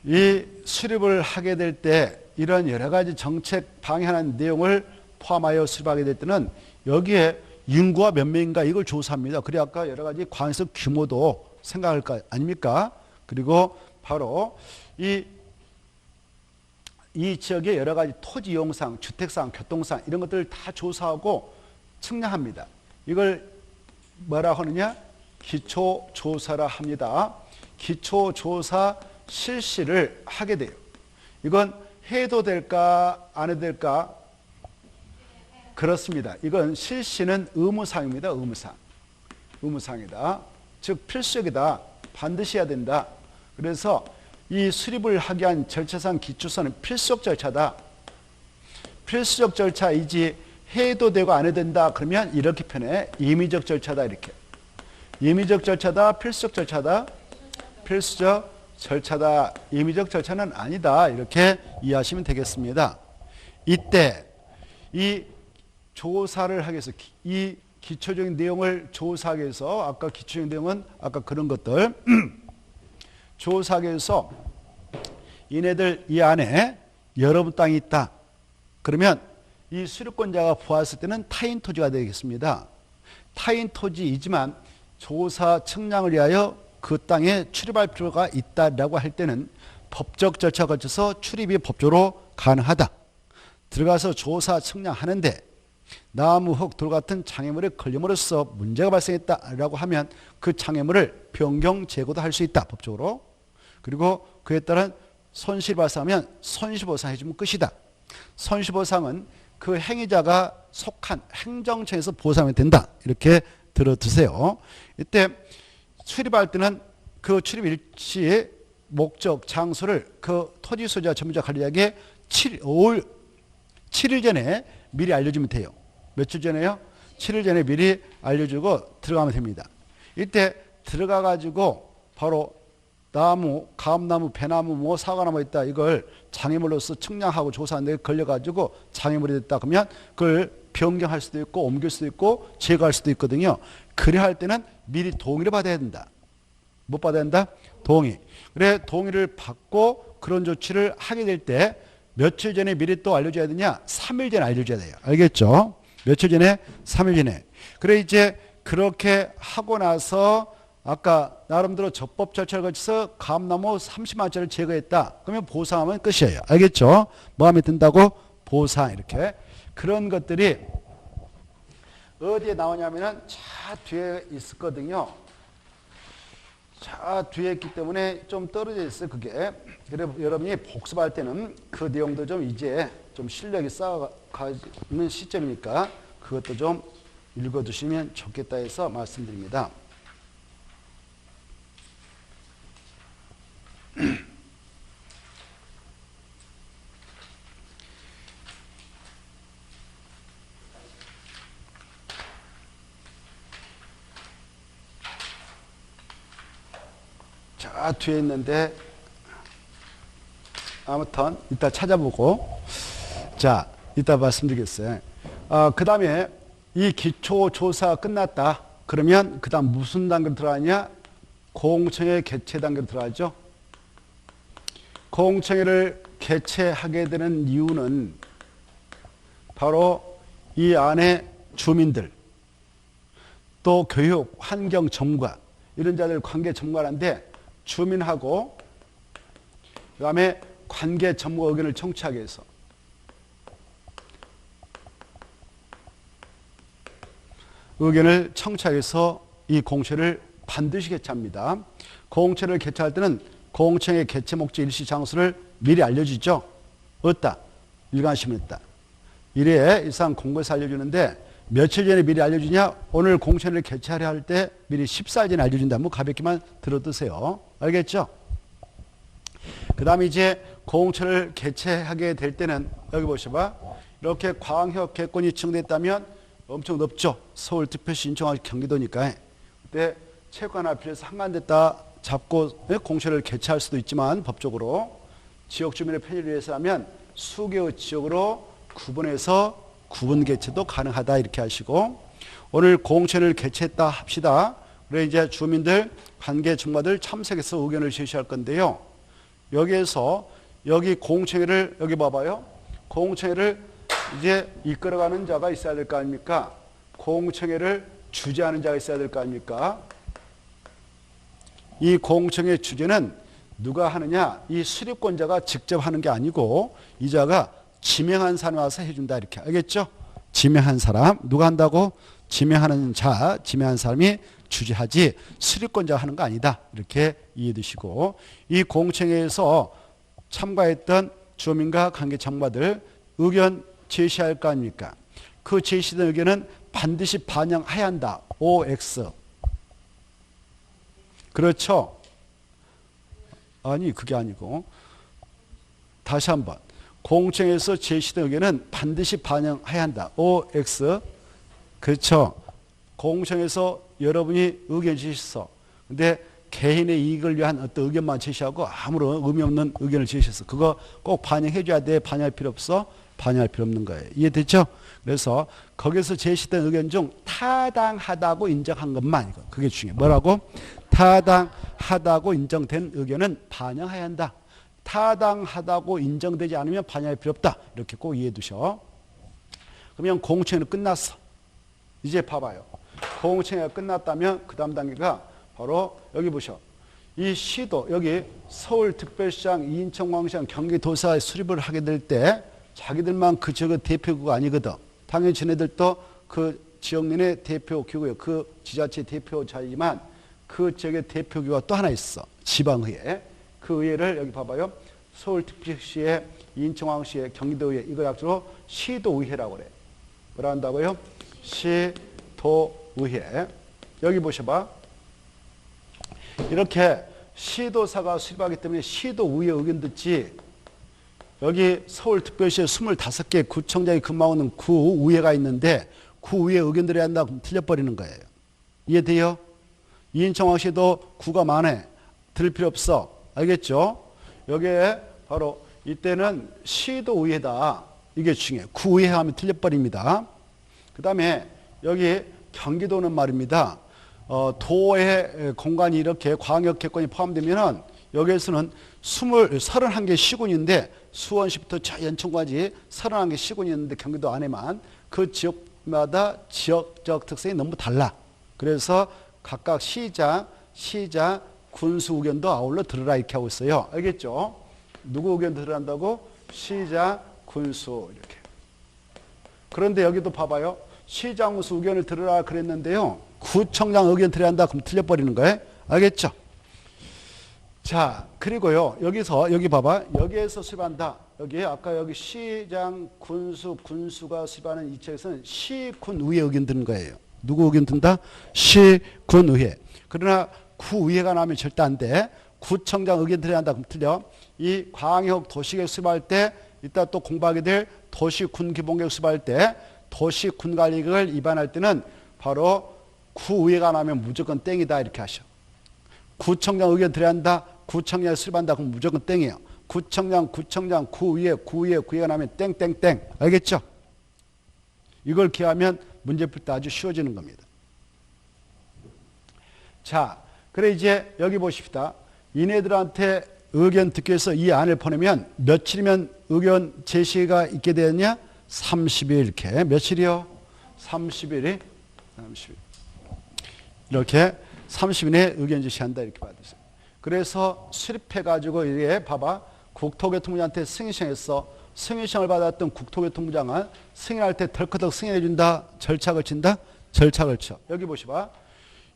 이 수립을 하게 될 때 이런 여러 가지 정책 방향하는 내용을 포함하여 수립하게 될 때는 여기에 인구가 몇 명인가 이걸 조사합니다. 그래 아까 여러 가지 관습 규모도 생각할 거 아닙니까? 그리고 바로 이 지역의 여러 가지 토지 이용상, 주택상, 교통상 이런 것들을 다 조사하고 측량합니다. 이걸 뭐라 하느냐? 기초조사라 합니다. 기초조사 실시를 하게 돼요. 이건 해도 될까 안 해도 될까? 그렇습니다. 이건 실시는 의무사항입니다. 의무사항이다. 즉 필수적이다. 반드시 해야 된다. 그래서 이 수립을 하기 위한 절차상 기초서는 필수적 절차다. 필수적 절차이지 해도 되고 안 해도 된다. 그러면 이렇게 표현해. 임의적 절차다. 이렇게. 임의적 절차다. 필수적 절차다. 필수적 절차다. 임의적 절차는 아니다. 이렇게 이해하시면 되겠습니다. 이때 이 조사를 하기 위해서 이 기초적인 내용을 조사하기 위해서 아까 기초적인 내용은 아까 그런 것들 조사하기 위해서 얘네들 이 안에 여러분 땅이 있다. 그러면 이 수립권자가 보았을 때는 타인 토지가 되겠습니다. 타인 토지이지만 조사 측량을 위하여 그 땅에 출입할 필요가 있다라고 할 때는 법적 절차에 거쳐서 출입이 법적으로 가능하다. 들어가서 조사 측량하는데 나무, 흙, 돌 같은 장애물에 걸림으로써 문제가 발생했다라고 하면 그 장애물을 변경 제거도 할 수 있다. 법적으로. 그리고 그에 따른 손실 발생하면 손실보상 해주면 끝이다. 손실보상은 그 행위자가 속한 행정처에서 보상하면 된다. 이렇게 들어두세요. 이때 출입할 때는 그 출입 일시의 목적, 장소를 그 토지 소유자, 전문자 관리자에게 7일 전에 미리 알려주면 돼요. 며칠 전에요? 7일 전에 미리 알려주고 들어가면 됩니다. 이때 들어가가지고 바로 나무, 감나무, 배나무, 뭐 사과나무 있다. 이걸 장애물로서 측량하고 조사하는데 걸려가지고 장애물이 됐다. 그러면 그걸 변경할 수도 있고 옮길 수도 있고 제거할 수도 있거든요. 그래 할 때는 미리 동의를 받아야 된다. 못 받아야 된다? 동의. 그래 동의를 받고 그런 조치를 하게 될 때 며칠 전에 미리 또 알려줘야 되냐? 3일 전에 알려줘야 돼요. 알겠죠? 며칠 전에? 3일 전에. 그래 이제 그렇게 하고 나서 아까 나름대로 적법 절차를 거쳐서 감나무 30만짜리를 제거했다. 그러면 보상하면 끝이에요. 알겠죠? 마음에 든다고? 보상 이렇게. 그런 것들이 어디에 나오냐면은 차 뒤에 있었거든요. 차 뒤에 있기 때문에 좀 떨어져 있어요. 그게. 그래 여러분이 복습할 때는 그 내용도 좀 이제 좀 실력이 쌓아가는 시점이니까 그것도 좀 읽어두시면 좋겠다 해서 말씀드립니다. 자, 뒤에 있는데 아무튼 이따 찾아보고 자, 이따 말씀드리겠어요. 그 다음에 이 기초조사가 끝났다. 그러면 그 다음 무슨 단계로 들어가냐? 공청회 개최 단계로 들어가죠. 공청회를 개최하게 되는 이유는 바로 이 안에 주민들 또 교육, 환경 전문가 이런 자들 관계 전문가인데 주민하고 그 다음에 관계 전문가 의견을 청취하기 위해서 의견을 청취하기 위해서 이 공청회를 반드시 개최합니다. 공청회를 개최할 때는 공청회 개최 목적 일시 장소를 미리 알려주죠. 어디다? 일간시민에다. 이래 이상 공고에서 알려주는데 며칠 전에 미리 알려주냐? 오늘 공청회를 개최하려 할 때 미리 14일 전에 알려준다. 뭐 가볍게만 들어두세요. 알겠죠? 그 다음에 이제 공청회를 개최하게 될 때는 여기 보셔봐. 이렇게 광역 개권이 지정됐다면 엄청 높죠. 서울특별시, 인천광역시, 경기도니까. 그때 체육관 필요해서 한간됐다 잡고 공청회를 개최할 수도 있지만 법적으로 지역 주민의 편의를 위해서 하면 수개의 지역으로 구분해서 구분 개최도 가능하다 이렇게 하시고 오늘 공청회를 개최했다 합시다. 그래 이제 주민들, 관계 전문가들 참석해서 의견을 제시할 건데요. 여기에서 여기 공청회를 여기 봐봐요. 공청회를 이제 이끌어가는 자가 있어야 될 거 아닙니까? 공청회를 주재하는 자가 있어야 될 거 아닙니까? 이 공청회 주재는 누가 하느냐? 이 수립권자가 직접 하는 게 아니고 이 자가 지명한 사람이 와서 해준다 이렇게 알겠죠? 지명한 사람 누가 한다고? 지명하는 자, 지명한 사람이 주재하지 수립권자가 하는 거 아니다 이렇게 이해해 두시고 이 공청회에서 참가했던 주민과 관계 전문가들 의견 제시할 거 아닙니까? 그 제시된 의견은 반드시 반영해야 한다. OX. 그렇죠? 아니 그게 아니고 다시 한번 공청회에서 제시된 의견은 반드시 반영해야 한다. OX. 그렇죠? 공청회에서 여러분이 의견 제시했어. 근데 개인의 이익을 위한 어떤 의견만 제시하고 아무런 의미 없는 의견을 제시했어. 그거 꼭 반영해 줘야 돼. 반영할 필요 없어? 반영할 필요 없는 거예요. 이해됐죠? 그래서 거기서 제시된 의견 중 타당하다고 인정한 것만 이거 그게 중요해요. 뭐라고? 타당하다고 인정된 의견은 반영해야 한다. 타당하다고 인정되지 않으면 반영할 필요 없다. 이렇게 꼭 이해해 두셔. 그러면 공청회는 끝났어. 이제 봐봐요. 공청회가 끝났다면 그 다음 단계가 바로 여기 보셔. 이 시도 여기 서울특별시장, 인천광역시장, 경기도사에 수립을 하게 될 때 자기들만 그 지역의 대표구가 아니거든. 당연히 쟤네들도 그 지역민의 대표구고요. 그 지자체 대표자이지만 그 지역의 대표구가 또 하나 있어. 지방의회. 그 의회를 여기 봐봐요. 서울특별시의, 인천광역시의, 경기도의회 이거 약주로 시도의회라고 그래. 뭐라 한다고요? 시도의회. 여기 보셔봐. 이렇게 시도사가 수립하기 때문에 시도의회 의견 듣지 여기 서울특별시에 25개 구청장이 근무하는 구의회가 있는데 구의회 의견들이 한다 그럼 틀려버리는 거예요. 이해돼요? 인천광역시도 구가 많아. 들을 필요 없어. 알겠죠? 여기에 바로 이때는 시도의회다. 이게 중요해요. 구의회 하면 틀려버립니다. 그 다음에 여기 경기도는 말입니다. 도의 공간이 이렇게 광역 객관이 포함되면은 여기에서는 31개 시군인데 수원시부터 저 연천까지 31개 시군이 있는데 경기도 안에만 그 지역마다 지역적 특성이 너무 달라. 그래서 각각 시장, 군수 의견도 아울러 들으라 이렇게 하고 있어요. 알겠죠? 누구 의견 들으란다고? 시장, 군수 이렇게. 그런데 여기도 봐봐요. 시장, 군수 의견을 들으라 그랬는데요. 구청장 의견 들어야 한다 그럼 틀려버리는 거예요. 알겠죠? 자, 그리고요. 여기 봐봐. 여기에서 수립한다. 여기 아까 여기 시장, 군수가 수립하는 이 책에서는 시군의회 의견 드는 거예요. 누구 의견 든다? 시군의회. 그러나 구의회가 나오면 절대 안 돼. 구청장 의견 들어야 한다 그럼 틀려. 이 광역 도시계획 수립할 때 이따 또 공부하게 될 도시군 기본계획 수립할 때 도시군 관리계획을 입안할 때는 바로 구의회가 나오면 무조건 땡이다 이렇게 하셔. 구청장 의견 들어야 한다. 구청장 수립한다 그럼 무조건 땡이에요. 구청장, 구의회가 나오면 땡땡땡. 알겠죠? 이걸 기하면 문제 풀 때 아주 쉬워지는 겁니다. 자, 그래 이제 여기 보십시다. 이네들한테 의견 듣기 위해서 이 안을 보내면 며칠이면 의견 제시가 있게 되느냐? 30일 이렇게. 며칠이요? 30일이 30일. 이렇게 30일 내에 의견 제시한다 이렇게 받으세요. 그래서 수립해가지고 이게 봐봐. 국토교통부장한테 승인시행했어. 승인시행을 받았던 국토교통부장은 승인할 때 덜커덕 승인해준다. 절차 걸친다. 절차 걸쳐. 여기 보시봐.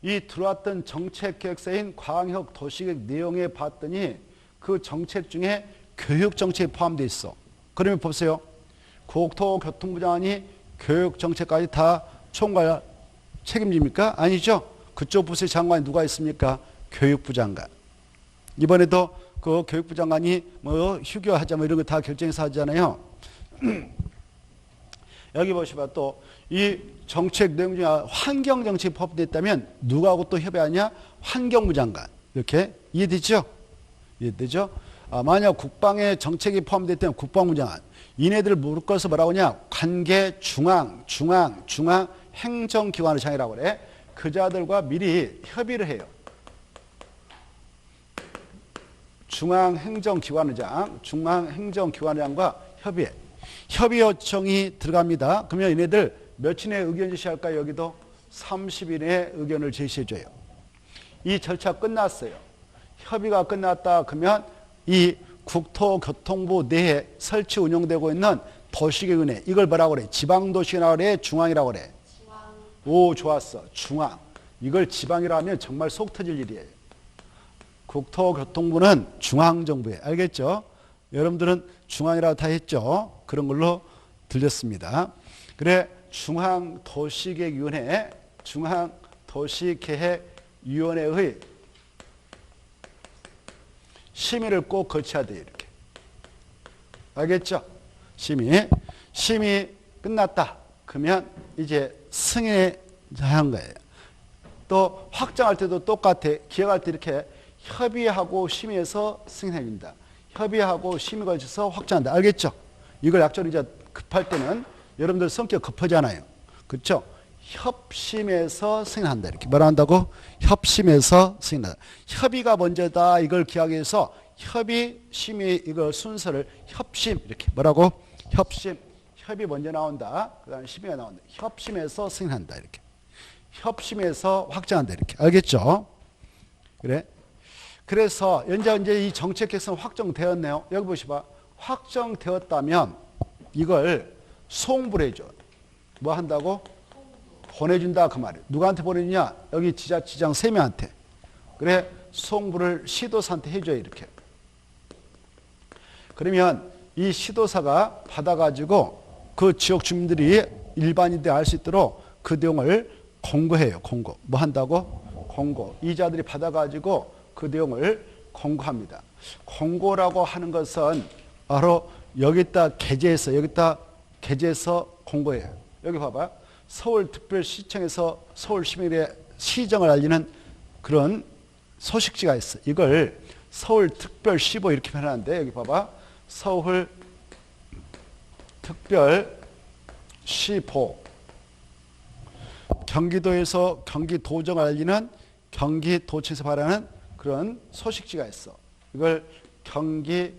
이 들어왔던 정책계획서인 광역 도시계획 내용에 봤더니 그 정책 중에 교육정책이 포함되어 있어. 그러면 보세요. 국토교통부장이 교육정책까지 다 총괄 책임집니까? 아니죠. 그쪽 부서의 장관이 누가 있습니까? 교육부 장관. 이번에도 그 교육부 장관이 뭐 휴교하자 뭐 이런 거 다 결정해서 하잖아요. 여기 보시면 또 이 정책 내용 중에 환경정책이 포함되어 있다면 누구하고 또 협의하냐? 환경부 장관. 이렇게 이해되죠? 이해되죠? 만약 국방의 정책이 포함되어 있다면 국방부 장관. 이네들을 묶어서 뭐라고 하냐? 관계 중앙 행정기관의 장이라고 그래. 그자들과 미리 협의를 해요. 중앙행정기관장과 협의해. 협의 요청이 들어갑니다. 그러면 얘네들 며칠에 의견 제시할까요? 여기도 30일에 의견을 제시해줘요. 이 절차 끝났어요. 협의가 끝났다 그러면 이 국토교통부 내에 설치 운영되고 있는 도시계획은행 이걸 뭐라고 그래? 지방도시라고 그래? 중앙이라고 그래? 오, 좋았어. 중앙. 이걸 지방이라 하면 정말 속 터질 일이에요. 국토교통부는 중앙정부에 알겠죠? 여러분들은 중앙이라고 다 했죠? 그런 걸로 들렸습니다. 그래 중앙도시계획위원회의 심의를 꼭 거쳐야 돼요. 이렇게. 알겠죠? 심의 끝났다. 그러면 이제 승인하는 거예요. 또 확정할 때도 똑같아. 기획할 때 이렇게 협의하고 심의해서 승인해준다. 협의하고 심의 걸쳐서 확정한다. 알겠죠? 이걸 약적으로 이제 급할 때는 여러분들 성격 급하잖아요. 그렇죠? 협심해서 승인한다. 이렇게 뭐라 한다고? 협심해서 승인한다. 협의가 먼저다. 이걸 기하기 위해서 협의, 심의 이거 순서를 협심 이렇게 뭐라고? 협심. 협의 먼저 나온다. 그 다음에 심의가 나온다. 협심해서 승인한다. 이렇게. 협심해서 확정한다. 이렇게. 알겠죠? 그래. 그래서 이제 이 정책 개선 확정되었네요. 여기 보시봐. 확정되었다면 이걸 송부를 해줘. 뭐 한다고? 보내준다 그 말이에요. 누구한테 보내느냐? 여기 지자체장 3명한테. 그래 송부를 시도사한테 해줘요. 이렇게. 그러면 이 시도사가 받아가지고 그 지역 주민들이 일반인들이 알 수 있도록 그 내용을 공고해요. 공고. 뭐 한다고? 공고. 이자들이 받아가지고 그 내용을 공고합니다. 공고라고 하는 것은 바로 여기다 게재해서 공고해요. 여기 봐봐. 서울특별시청에서 서울시민의 시정을 알리는 그런 소식지가 있어. 이걸 서울특별시보 이렇게 표현하는데 여기 봐봐. 서울특별시보 경기도에서 경기도정을 알리는 경기도청에서 발행하는 그런 소식지가 있어. 이걸 경기도보.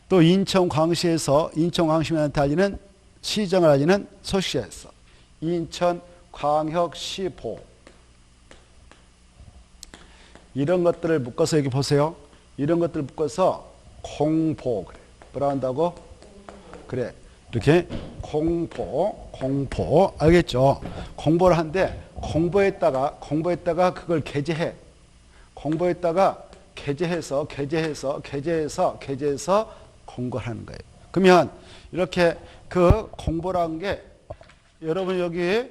또 인천 광시에서 인천 광시민한테 알리는 시정을 알리는 소식지가 있어. 인천 광역시보. 이런 것들을 묶어서 여기 보세요. 이런 것들을 묶어서 공보. 그래. 뭐라 한다고? 그래. 이렇게 공보. 알겠죠? 공보를 하는데 공보에다가 그걸 게재해. 공보에다가 게재해서 공고를 하는 거예요. 그러면 이렇게 그 공보라는 게 여러분 여기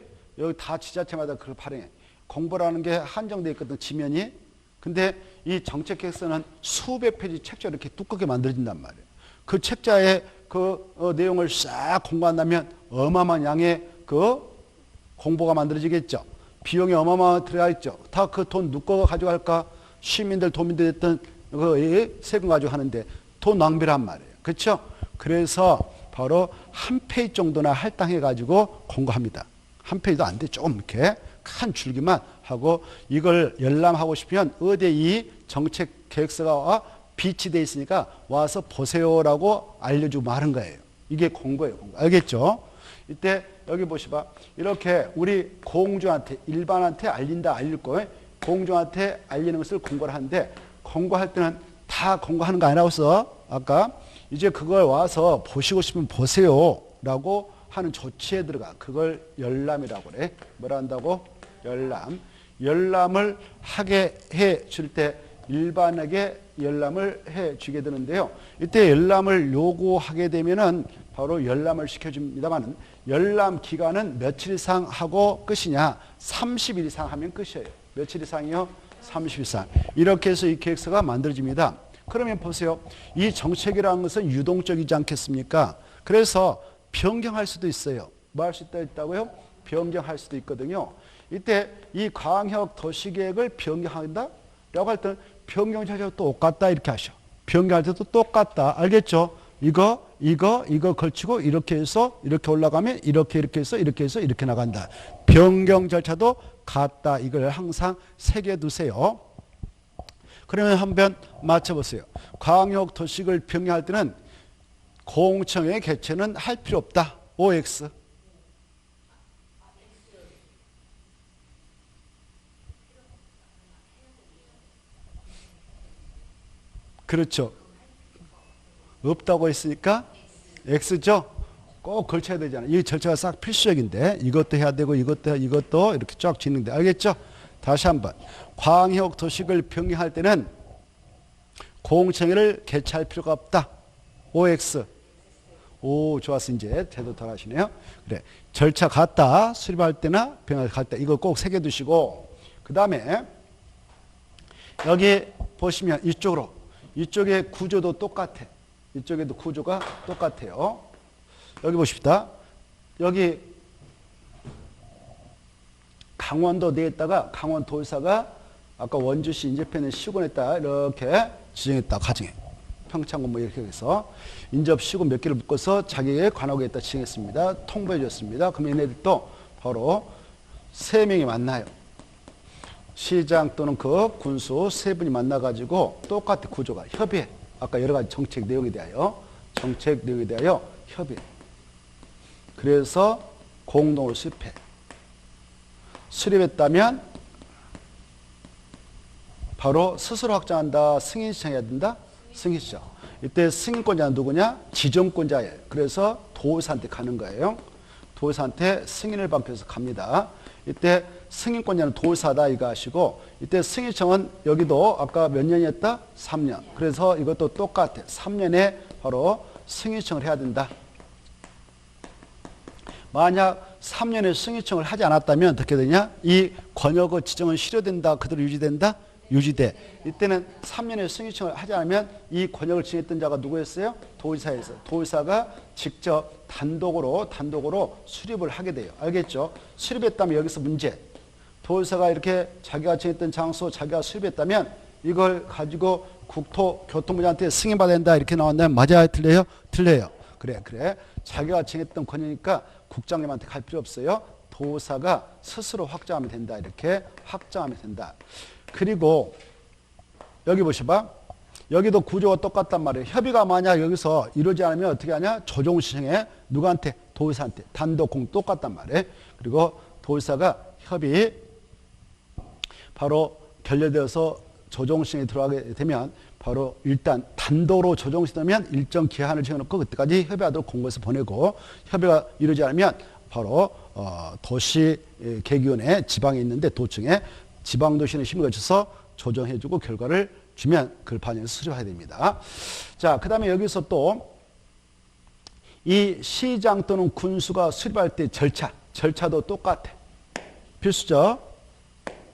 다 지자체마다 그걸 발행해. 공보라는 게 한정되어 있거든, 지면이. 근데 이 정책계획서는 수백 페이지 책자로 이렇게 두껍게 만들어진단 말이에요. 그 책자에 그 내용을 싹 공부한다면 어마어마한 양의 그 공보가 만들어지겠죠. 비용이 어마어마하게 들어가 있죠. 다 그 돈 누가 가져갈까? 시민들, 도민들 했던 그 세금 가지고 하는데 돈 낭비란 말이에요. 그렇죠? 그래서 바로 한 페이지 정도나 할당해가지고 공고합니다. 한 페이지도 안 돼. 조금 이렇게 큰 줄기만 하고 이걸 열람하고 싶으면 어디에 이 정책 계획서가 비치되어 있으니까 와서 보세요라고 알려주고 마는 거예요. 이게 공고예요. 공고. 알겠죠? 이때 여기 보시봐. 이렇게 우리 공중한테 일반한테 알린다 알릴 거예요. 공중한테 알리는 것을 공고를 하는데 공고할 때는 다 공고하는 거 아니라고 써. 아까 이제 그걸 와서 보시고 싶으면 보세요라고 하는 조치에 들어가. 그걸 열람이라고 그래. 뭐라 한다고? 열람. 열람을 하게 해 줄 때 일반에게 열람을 해 주게 되는데요. 이때 열람을 요구하게 되면은 바로 열람을 시켜줍니다만 열람 기간은 며칠 이상 하고 끝이냐? 30일 이상 하면 끝이에요. 며칠 이상이요? 30일 이상. 이렇게 해서 이 계획서가 만들어집니다. 그러면 보세요. 이 정책이라는 것은 유동적이지 않겠습니까? 그래서 변경할 수도 있어요. 뭐 할 수 있다고요? 변경할 수도 있거든요. 이때 이 광역 도시계획을 변경한다? 라고 할 때는 변경 자체가 똑같다 이렇게 하셔. 변경할 때도 똑같다. 알겠죠? 이거 걸치고 이렇게 해서 이렇게 올라가면 이렇게 해서 이렇게 나간다. 변경 절차도 같다. 이걸 항상 새겨두세요. 그러면 한번 맞춰보세요. 광역 도시계획을 변경할 때는 공청회 개최는 할 필요 없다. OX. 그렇죠. 없다고 했으니까 X죠. 꼭 걸쳐야 되잖아요. 이 절차가 싹 필수적인데 이것도 해야 되고 이것도 이렇게 쫙 짓는데 알겠죠? 다시 한번. 광역 도시계획을 변경할 때는 공청회를 개최할 필요가 없다. OX. 오, 좋았어. 이제 제대로 돌아가시네요. 그래. 절차 같다. 수립할 때나 변경할 때 이거 꼭 새겨두시고 그 다음에 여기 보시면 이쪽의 구조도 똑같아. 이쪽에도 구조가 똑같아요. 여기 보십시다. 여기 강원도 내에다가 강원도지사가 아까 원주시 인접해는 시군에다 이렇게 지정했다. 가정해. 평창군 뭐 이렇게 해서 인접 시군 몇 개를 묶어서 자기의 관할구에다 지정했습니다. 통보해 줬습니다. 그럼 얘네들도 바로 3명이 만나요. 시장 또는 그 군수 3분이 만나가지고 똑같아. 구조가 협의해. 아까 여러 가지 정책 내용에 대하여 협의해. 그래서 공동으로 수립해. 수립했다면 바로 스스로 확정한다. 승인 신청해야 된다. 승인 신청. 이때 승인권자는 누구냐? 지정권자예요. 그래서 도의사한테 가는 거예요. 도의사한테 승인을 받기 위해서 갑니다. 이때 승인권자는 도의사다 이거 하시고 이때 승인청은 여기도 아까 몇 년이었다? 3년. 그래서 이것도 똑같아. 3년에 바로 승인청을 해야 된다. 만약 3년에 승인청을 하지 않았다면 어떻게 되냐? 이 권역의 지정은 실효된다. 그대로 유지된다? 유지돼. 이때는 3년에 승인청을 하지 않으면 이 권역을 지정했던 자가 누구였어요? 도의사였어요. 도의사가 직접 단독으로 수립을 하게 돼요. 알겠죠? 수립했다면 여기서 문제. 도의사가 이렇게 자기가 지정했던 장소 자기가 수립했다면 이걸 가지고 국토교통부한테 승인받아야 된다 이렇게 나왔나요? 맞아요? 틀려요? 틀려요. 그래. 자기가 지정했던 권역이니까 국장님한테 갈 필요 없어요. 도사가 스스로 확정하면 된다. 이렇게 확정하면 된다. 그리고 여기 보셔봐. 여기도 구조가 똑같단 말이에요. 협의가 만약 여기서 이루어지지 않으면 어떻게 하냐? 조정 신청에 누구한테? 도의사한테. 단독 공 똑같단 말이에요. 그리고 도의사가 협의 바로 결렬되어서 조정 신청에 들어가게 되면 바로 일단 단독으로 조정 신청하면 일정 기한을 정해놓고 그때까지 협의하도록 공고해서 보내고 협의가 이루어지지 않으면 바로 도시 계기원에 지방에 있는데 도청에 지방도시는 심의 거쳐서 조정해주고 결과를 주면 그걸 반영해서 수립해야 됩니다. 자, 그 다음에 여기서 또 이 시장 또는 군수가 수립할 때 절차도 똑같아. 필수죠.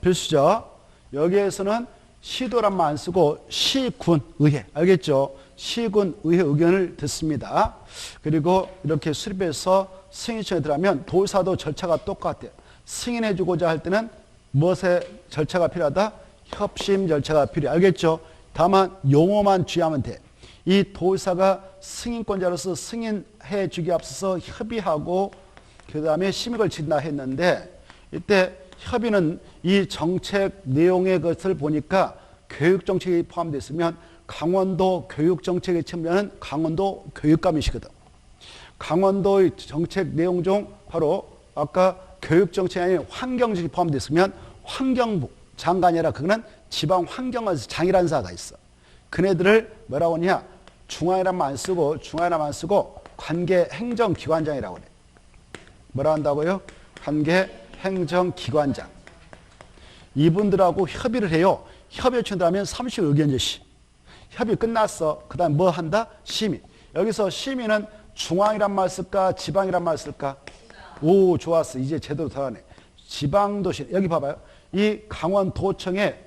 필수죠. 여기에서는 시도란 말 안 쓰고 시군 의회. 알겠죠? 시군 의회 의견을 듣습니다. 그리고 이렇게 수립해서 승인청에 들어가면 도사도 절차가 똑같아요. 승인해주고자 할 때는 무엇의 절차가 필요하다? 협심 절차가 필요해. 알겠죠? 다만 용어만 주의하면 돼. 이 도사가 승인권자로서 승인해 주기 앞서서 협의하고 그 다음에 심의를 진다 했는데 이때 협의는 이 정책 내용의 것을 보니까 교육정책이 포함되어 있으면 강원도 교육정책의 측면은 강원도 교육감이시거든. 강원도의 정책 내용 중 바로 아까 교육정책이 아닌 환경정책이 포함되어 있으면 환경부 장관이 아니라 그거는 지방환경원에서 장이라는 사가 있어. 그네들을 뭐라고 하냐? 중앙이란 말 안 쓰고 관계행정기관장이라고 그래. 뭐라 한다고요? 관계행정기관장. 이분들하고 협의를 해요. 협의 요청하면 30일 의견 제시. 협의 끝났어. 그 다음 뭐 한다? 심의. 여기서 심의는 중앙이란 말 쓸까? 지방이란 말 쓸까? 오, 좋았어. 이제 제대로 들어가네. 지방도시. 여기 봐봐요. 이 강원도청에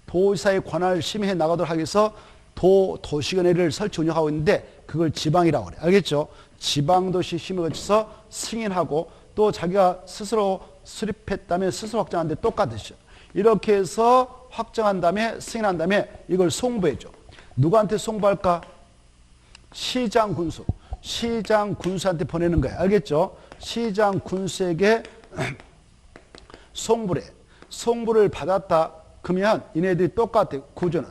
도의사의 권한을 심의해 나가도록 하기 위해서 도시위원회를 설치 운영하고 있는데 그걸 지방이라고 그래. 알겠죠? 지방도시 심의를 거쳐서 승인하고 또 자기가 스스로 수립했다면 스스로 확정하는데 똑같으셔. 이렇게 해서 확정한 다음에 승인한 다음에 이걸 송부해줘. 누구한테 송부할까? 시장 군수. 시장 군수한테 보내는 거야. 알겠죠? 시장 군수에게 송부를 해. 송부를 받았다. 그러면 이네들이 똑같아. 구조는.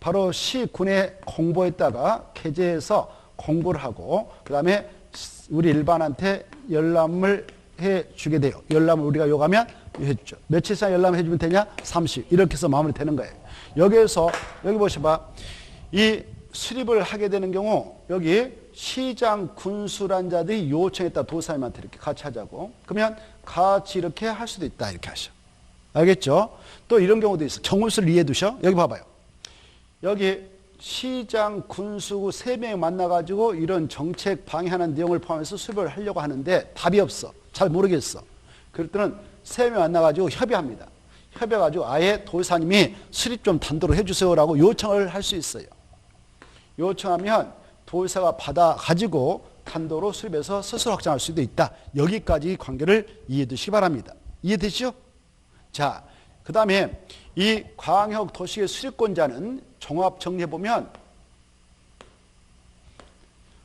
바로 시군에 공보했다가 게재해서 공고를 하고 그 다음에 우리 일반한테 열람을 해주게 돼요. 열람을 우리가 요구하면 해주죠. 며칠 이상 열람을 해주면 되냐? 30. 이렇게 해서 마무리되는 거예요. 여기에서 여기 보셔봐. 이 수립을 하게 되는 경우 여기 시장 군수란 자들이 요청했다. 도사님한테 이렇게 같이 하자고. 그러면 같이 이렇게 할 수도 있다. 이렇게 하셔. 알겠죠? 또 이런 경우도 있어. 경우수를 이해해 두셔. 여기 봐봐요. 여기 시장 군수 3명이 만나가지고 이런 정책 방해하는 내용을 포함해서 수립을 하려고 하는데 답이 없어. 잘 모르겠어. 그럴 때는 3명 만나가지고 협의합니다. 협의해가지고 아예 도사님이 수립 좀 단도로 해주세요라고 요청을 할 수 있어요. 요청하면 도의사가 받아가지고 단도로 수립해서 스스로 확정할 수도 있다. 여기까지 관계를 이해해 두시기 바랍니다. 이해되시죠? 자, 그 다음에 이 광역 도시의 수립권자는 종합 정리해보면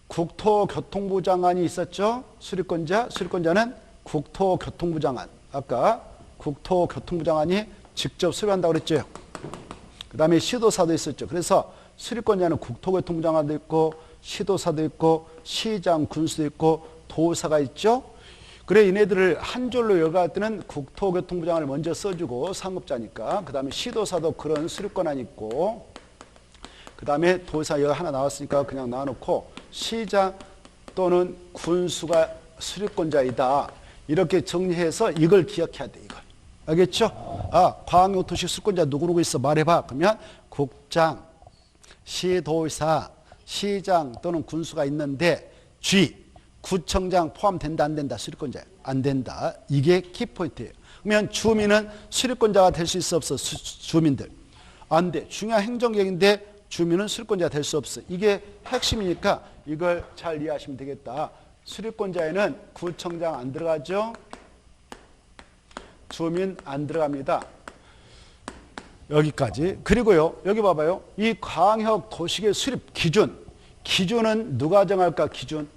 국토교통부 장관이 있었죠. 수립권자는 국토교통부 장관. 아까 국토교통부 장관이 직접 수립한다고 그랬죠. 그 다음에 시도사도 있었죠. 그래서 수립권자는 국토교통부 장관도 있고 시도사도 있고 시장 군수도 있고 도사가 있죠. 그래 얘네들을 한 줄로 열거할 때는 국토교통부 장관을 먼저 써주고 상급자니까 그 다음에 시도사도 그런 수립권한이 있고 그 다음에 도사 여기 하나 나왔으니까 그냥 놔놓고 시장 또는 군수가 수립권자이다. 이렇게 정리해서 이걸 기억해야 돼. 이걸. 알겠죠? 아, 광역도시 수립권자 누구누구 있어 말해봐. 그러면 국장, 시도의사, 시장 또는 군수가 있는데 구청장 포함된다 안 된다? 수립권자 안 된다. 이게 키포인트예요. 그러면 주민은 수립권자가 될 수 있어 없어? 주민들 안 돼. 중요한 행정격인데 주민은 수립권자가 될 수 없어. 이게 핵심이니까 이걸 잘 이해하시면 되겠다. 수립권자에는 구청장 안 들어가죠. 주민 안 들어갑니다. 여기까지. 그리고요. 여기 봐봐요. 이 광역 도시계 수립 기준은 누가 정할까? 기준.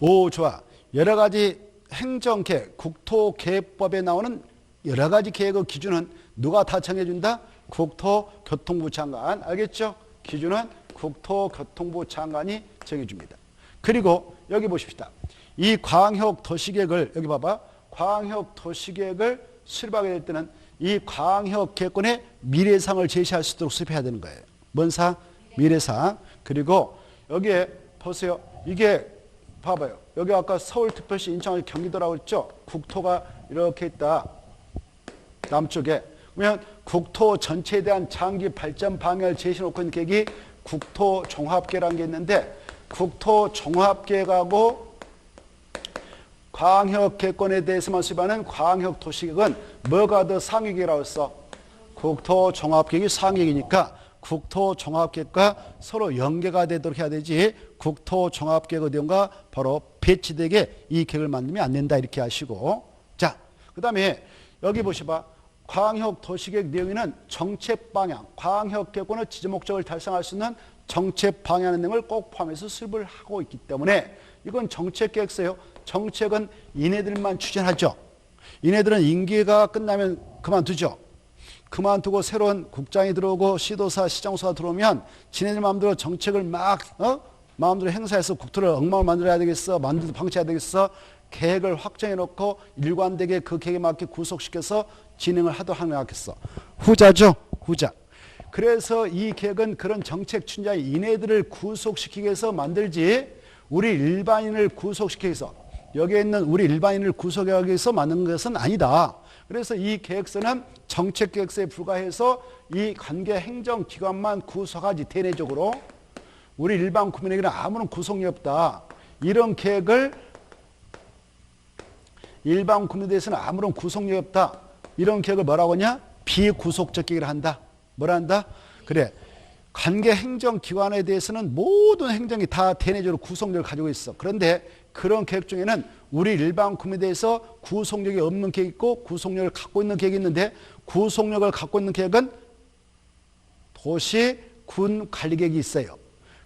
오, 좋아. 여러 가지 행정계획, 국토계획법에 나오는 여러 가지 계획의 기준은 누가 다 정해준다? 국토교통부 장관. 알겠죠? 기준은 국토교통부 장관이 정해줍니다. 그리고 여기 보십시다. 이 광역 도시계획을 여기 봐봐. 광역 도시계획을 수립하게 될 때는 이 광역 계획권의 미래상을 제시할 수 있도록 수립해야 되는 거예요. 뭔 상? 미래상. 그리고 여기에 보세요. 이게 봐봐요. 여기 아까 서울특별시, 인천, 경기도라고 했죠. 국토가 이렇게 있다. 남쪽에. 그러면 국토 전체에 대한 장기 발전 방향을 제시해놓고 있는 계획이 국토종합계획이라는 게 있는데, 국토종합계획하고 광역계획권에 대해서만 수립하는 광역도시계획은 뭐가 더 상위계획이라고 했어? 국토종합계획이 상위계획이니까 국토종합계획과 서로 연계가 되도록 해야 되지, 국토종합계획의 내용과 바로 배치되게 이 계획을 만들면 안 된다, 이렇게 하시고. 자, 그 다음에 여기 보시봐. 광역도시계획 내용에는 정책방향, 광역계획권의 지정 목적을 달성할 수 있는 정책방향 내용을 꼭 포함해서 수립을 하고 있기 때문에 이건 정책계획서예요. 정책은 이네들만 추진하죠. 이네들은 임기가 끝나면 그만두죠. 그만두고 새로운 국장이 들어오고 시도사, 시장소가 들어오면 지네들 마음대로 정책을 마음대로 행사해서 국토를 엉망을 만들어야 되겠어, 만들도 방치해야 되겠어, 계획을 확정해 놓고 일관되게 그 계획에 맞게 구속시켜서 진행을 하도록 하는 게 낫겠어. 후자죠. 후자. 그래서 이 계획은 그런 정책 추진자 이네들을 구속시키기 위해서 만들지, 우리 일반인을 구속시키기 위해서, 여기에 있는 우리 일반인을 구속하기 위해서 만든 것은 아니다. 그래서 이 계획서는 정책계획서에 불과해서 이 관계 행정기관만 구속하지, 대내적으로 우리 일반 국민에게는 아무런 구속력이 없다. 이런 계획을 일반 국민에 대해서는 아무런 구속력이 없다. 이런 계획을 뭐라고 하냐? 비구속적 계획을 한다. 뭐라 한다? 그래. 관계 행정기관에 대해서는 모든 행정이 다 대내적으로 구속력을 가지고 있어. 그런데 그런 계획 중에는 우리 일반 국민에 대해서 구속력이 없는 계획이 있고 구속력을 갖고 있는 계획이 있는데, 구속력을 갖고 있는 계획은 도시, 군 관리계획이 있어요.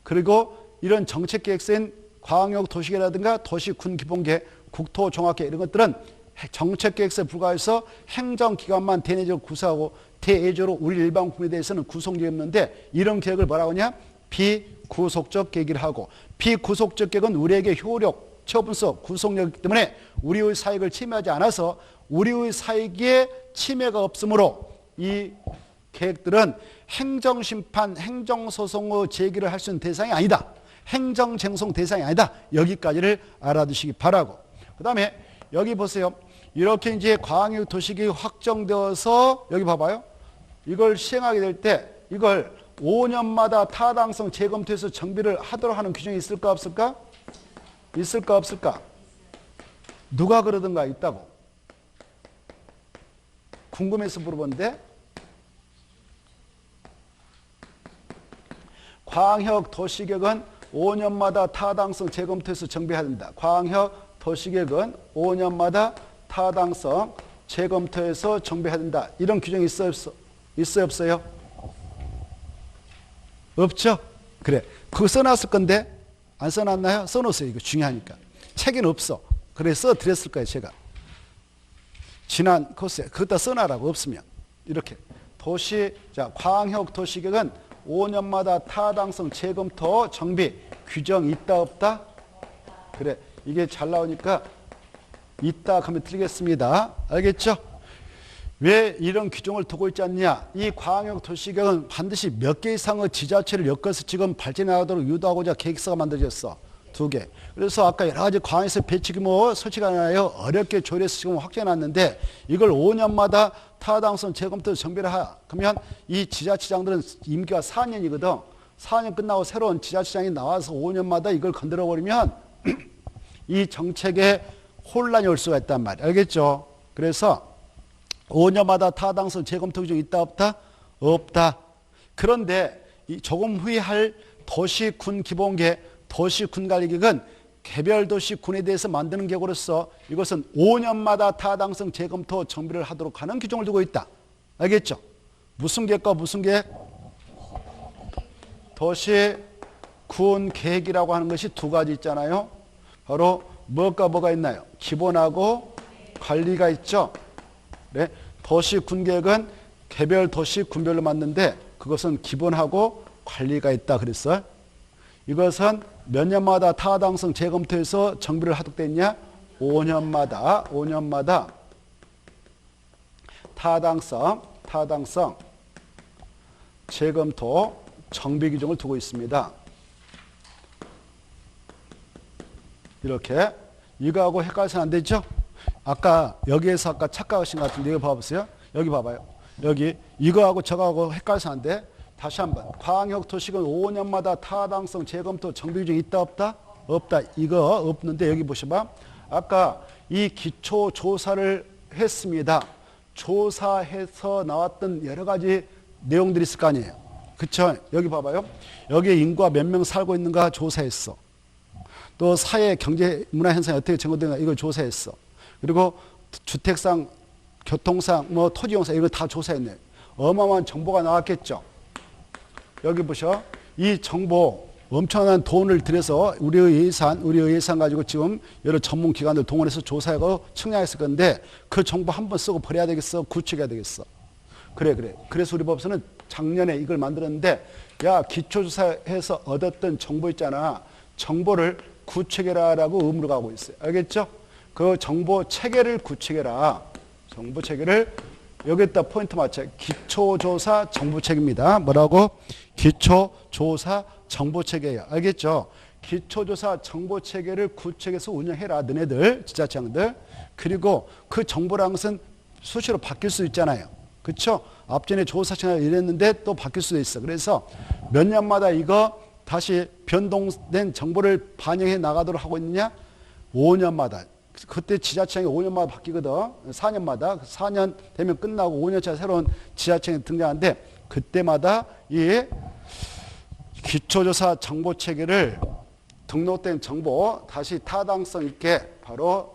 그리고 이런 정책계획서인 광역도시계획이라든가 도시, 군 기본계획, 국토종합계획 이런 것들은 정책계획서에 불과해서 행정기관만 대내적으로 구성하고 대외적으로 우리 일반 국민에 대해서는 구속력이 없는데, 이런 계획을 뭐라고 하냐? 비구속적 계획을 하고, 비구속적 계획은 우리에게 효력, 처분서, 구속력이기 때문에 우리의 사익을 침해하지 않아서 우리의 사익에 침해가 없으므로 이 계획들은 행정심판, 행정소송의 제기를 할 수 있는 대상이 아니다. 행정쟁송 대상이 아니다. 여기까지를 알아두시기 바라고. 그 다음에 여기 보세요. 이렇게 이제 광역도시계획이 확정되어서 여기 봐봐요. 이걸 시행하게 될 때 이걸 5년마다 타당성 재검토해서 정비를 하도록 하는 규정이 있을까 없을까? 있을까 없을까? 누가 그러던가? 있다고. 궁금해서 물어본데, 광역도시계획은 5년마다 타당성 재검토해서 정비해야 된다. 광역도시계획은 5년마다 타당성 재검토해서 정비해야 된다. 이런 규정이 있어요, 없어? 있어요, 없어요? 없죠? 그래. 그거 써놨을 건데 안 써놨나요? 써놓으세요. 이거 중요하니까. 책에는 없어. 그래 써드렸을 거예요, 제가. 지난 코스에 그것다 써놔라고. 없으면 이렇게 자, 광역도시계획은 5년마다 타당성 재검토 정비 규정 있다 없다? 그래. 이게 잘 나오니까 있다 하면 틀리겠습니다. 알겠죠? 왜 이런 규정을 두고 있지 않냐? 이 광역도시계획은 반드시 몇 개 이상의 지자체를 엮어서 지금 발전하도록 유도하고자 계획서가 만들어졌어. 2개. 그래서 아까 여러 가지 광역에서 배치 규모 설치가 아니라요, 어렵게 조율해서 지금 확정해놨는데, 이걸 5년마다 타당성 재검토 정비를 하라. 그러면 이 지자체장들은 임기가 4년이거든. 4년 끝나고 새로운 지자체장이 나와서 5년마다 이걸 건드려버리면 이 정책에 혼란이 올 수가 있단 말이야. 알겠죠? 그래서 5년마다 타당성 재검토 규정이 있다 없다? 없다. 그런데 이 조금 후에 할 도시군 기본계획, 도시군 관리계획은 개별 도시군에 대해서 만드는 계획으로서 이것은 5년마다 타당성 재검토 정비를 하도록 하는 규정을 두고 있다. 알겠죠? 무슨 계획과 무슨 계획? 도시군 계획이라고 하는 것이 두 가지 있잖아요. 바로 뭐가 뭐가 있나요? 기본하고 관리가 있죠. 네. 도시 군계획은 개별 도시 군별로 맞는데 그것은 기본하고 관리가 있다 그랬어요. 이것은 몇 년마다 타당성 재검토해서 정비를 하도록 됐냐? 5년마다 타당성 재검토 정비 규정을 두고 있습니다. 이렇게 이거하고 헷갈려서는 안 되죠? 여기에서 아까 착각하신 것 같은데 이거 봐보세요. 여기 봐봐요. 여기 이거하고 저거하고 헷갈려서는 안 돼. 다시 한번 광역도시군 5년마다 타당성 재검토 정비 규정이 있다 없다? 없다. 이거 없는데 여기 보시면 아까 이 기초조사를 했습니다. 조사해서 나왔던 여러 가지 내용들이 있을 거 아니에요. 그쵸? 여기 봐봐요. 여기에 인구가 몇 명 살고 있는가 조사했어. 또 사회, 경제, 문화 현상이 어떻게 전개되는가 이걸 조사했어. 그리고 주택상, 교통상, 토지 용상 이걸 다 조사했네. 어마어마한 정보가 나왔겠죠. 여기 보셔. 이 정보 엄청난 돈을 들여서 우리의 예산 가지고 지금 여러 전문 기관들 동원해서 조사하고 측량했을 건데 그 정보 한번 쓰고 버려야 되겠어? 구축해야 되겠어? 그래. 그래서 우리 법원은 작년에 이걸 만들었는데 야, 기초조사해서 얻었던 정보 있잖아. 정보를 구체계라라고 의무를 가고 있어요. 알겠죠? 그 정보 체계를 구체계라. 정보 체계를 여기다 포인트 맞춰. 기초조사 정보체계입니다. 뭐라고? 기초조사 정보체계예요. 알겠죠? 기초조사 정보체계를 구체계에서 운영해라. 너네들 지자체장들. 그리고 그 정보라는 것은 수시로 바뀔 수 있잖아요. 그렇죠? 앞전에 조사청을 이랬는데 또 바뀔 수도 있어. 그래서 몇 년마다 이거 다시 변동된 정보를 반영해 나가도록 하고 있느냐? 5년마다. 그때 지자청이 5년마다 바뀌거든. 4년마다. 4년 되면 끝나고 5년차 새로운 지자청이 등장하는데 그때마다 이 기초조사 정보체계를 등록된 정보 다시 타당성 있게 바로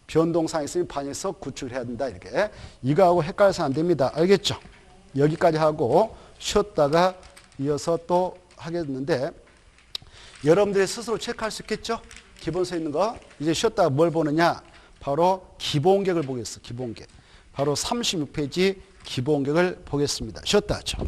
변동사항이 있으면 반영해서 구축을 해야 된다. 이렇게. 이거하고 헷갈려서 안 됩니다. 알겠죠? 여기까지 하고 쉬었다가 이어서 또 하겠는데 여러분들이 스스로 체크할 수 있겠죠? 기본서에 있는 거. 이제 쉬었다가 뭘 보느냐? 바로 기본계획을 보겠어. 기본계획. 바로 36페이지 기본계획을 보겠습니다. 쉬었다 하죠.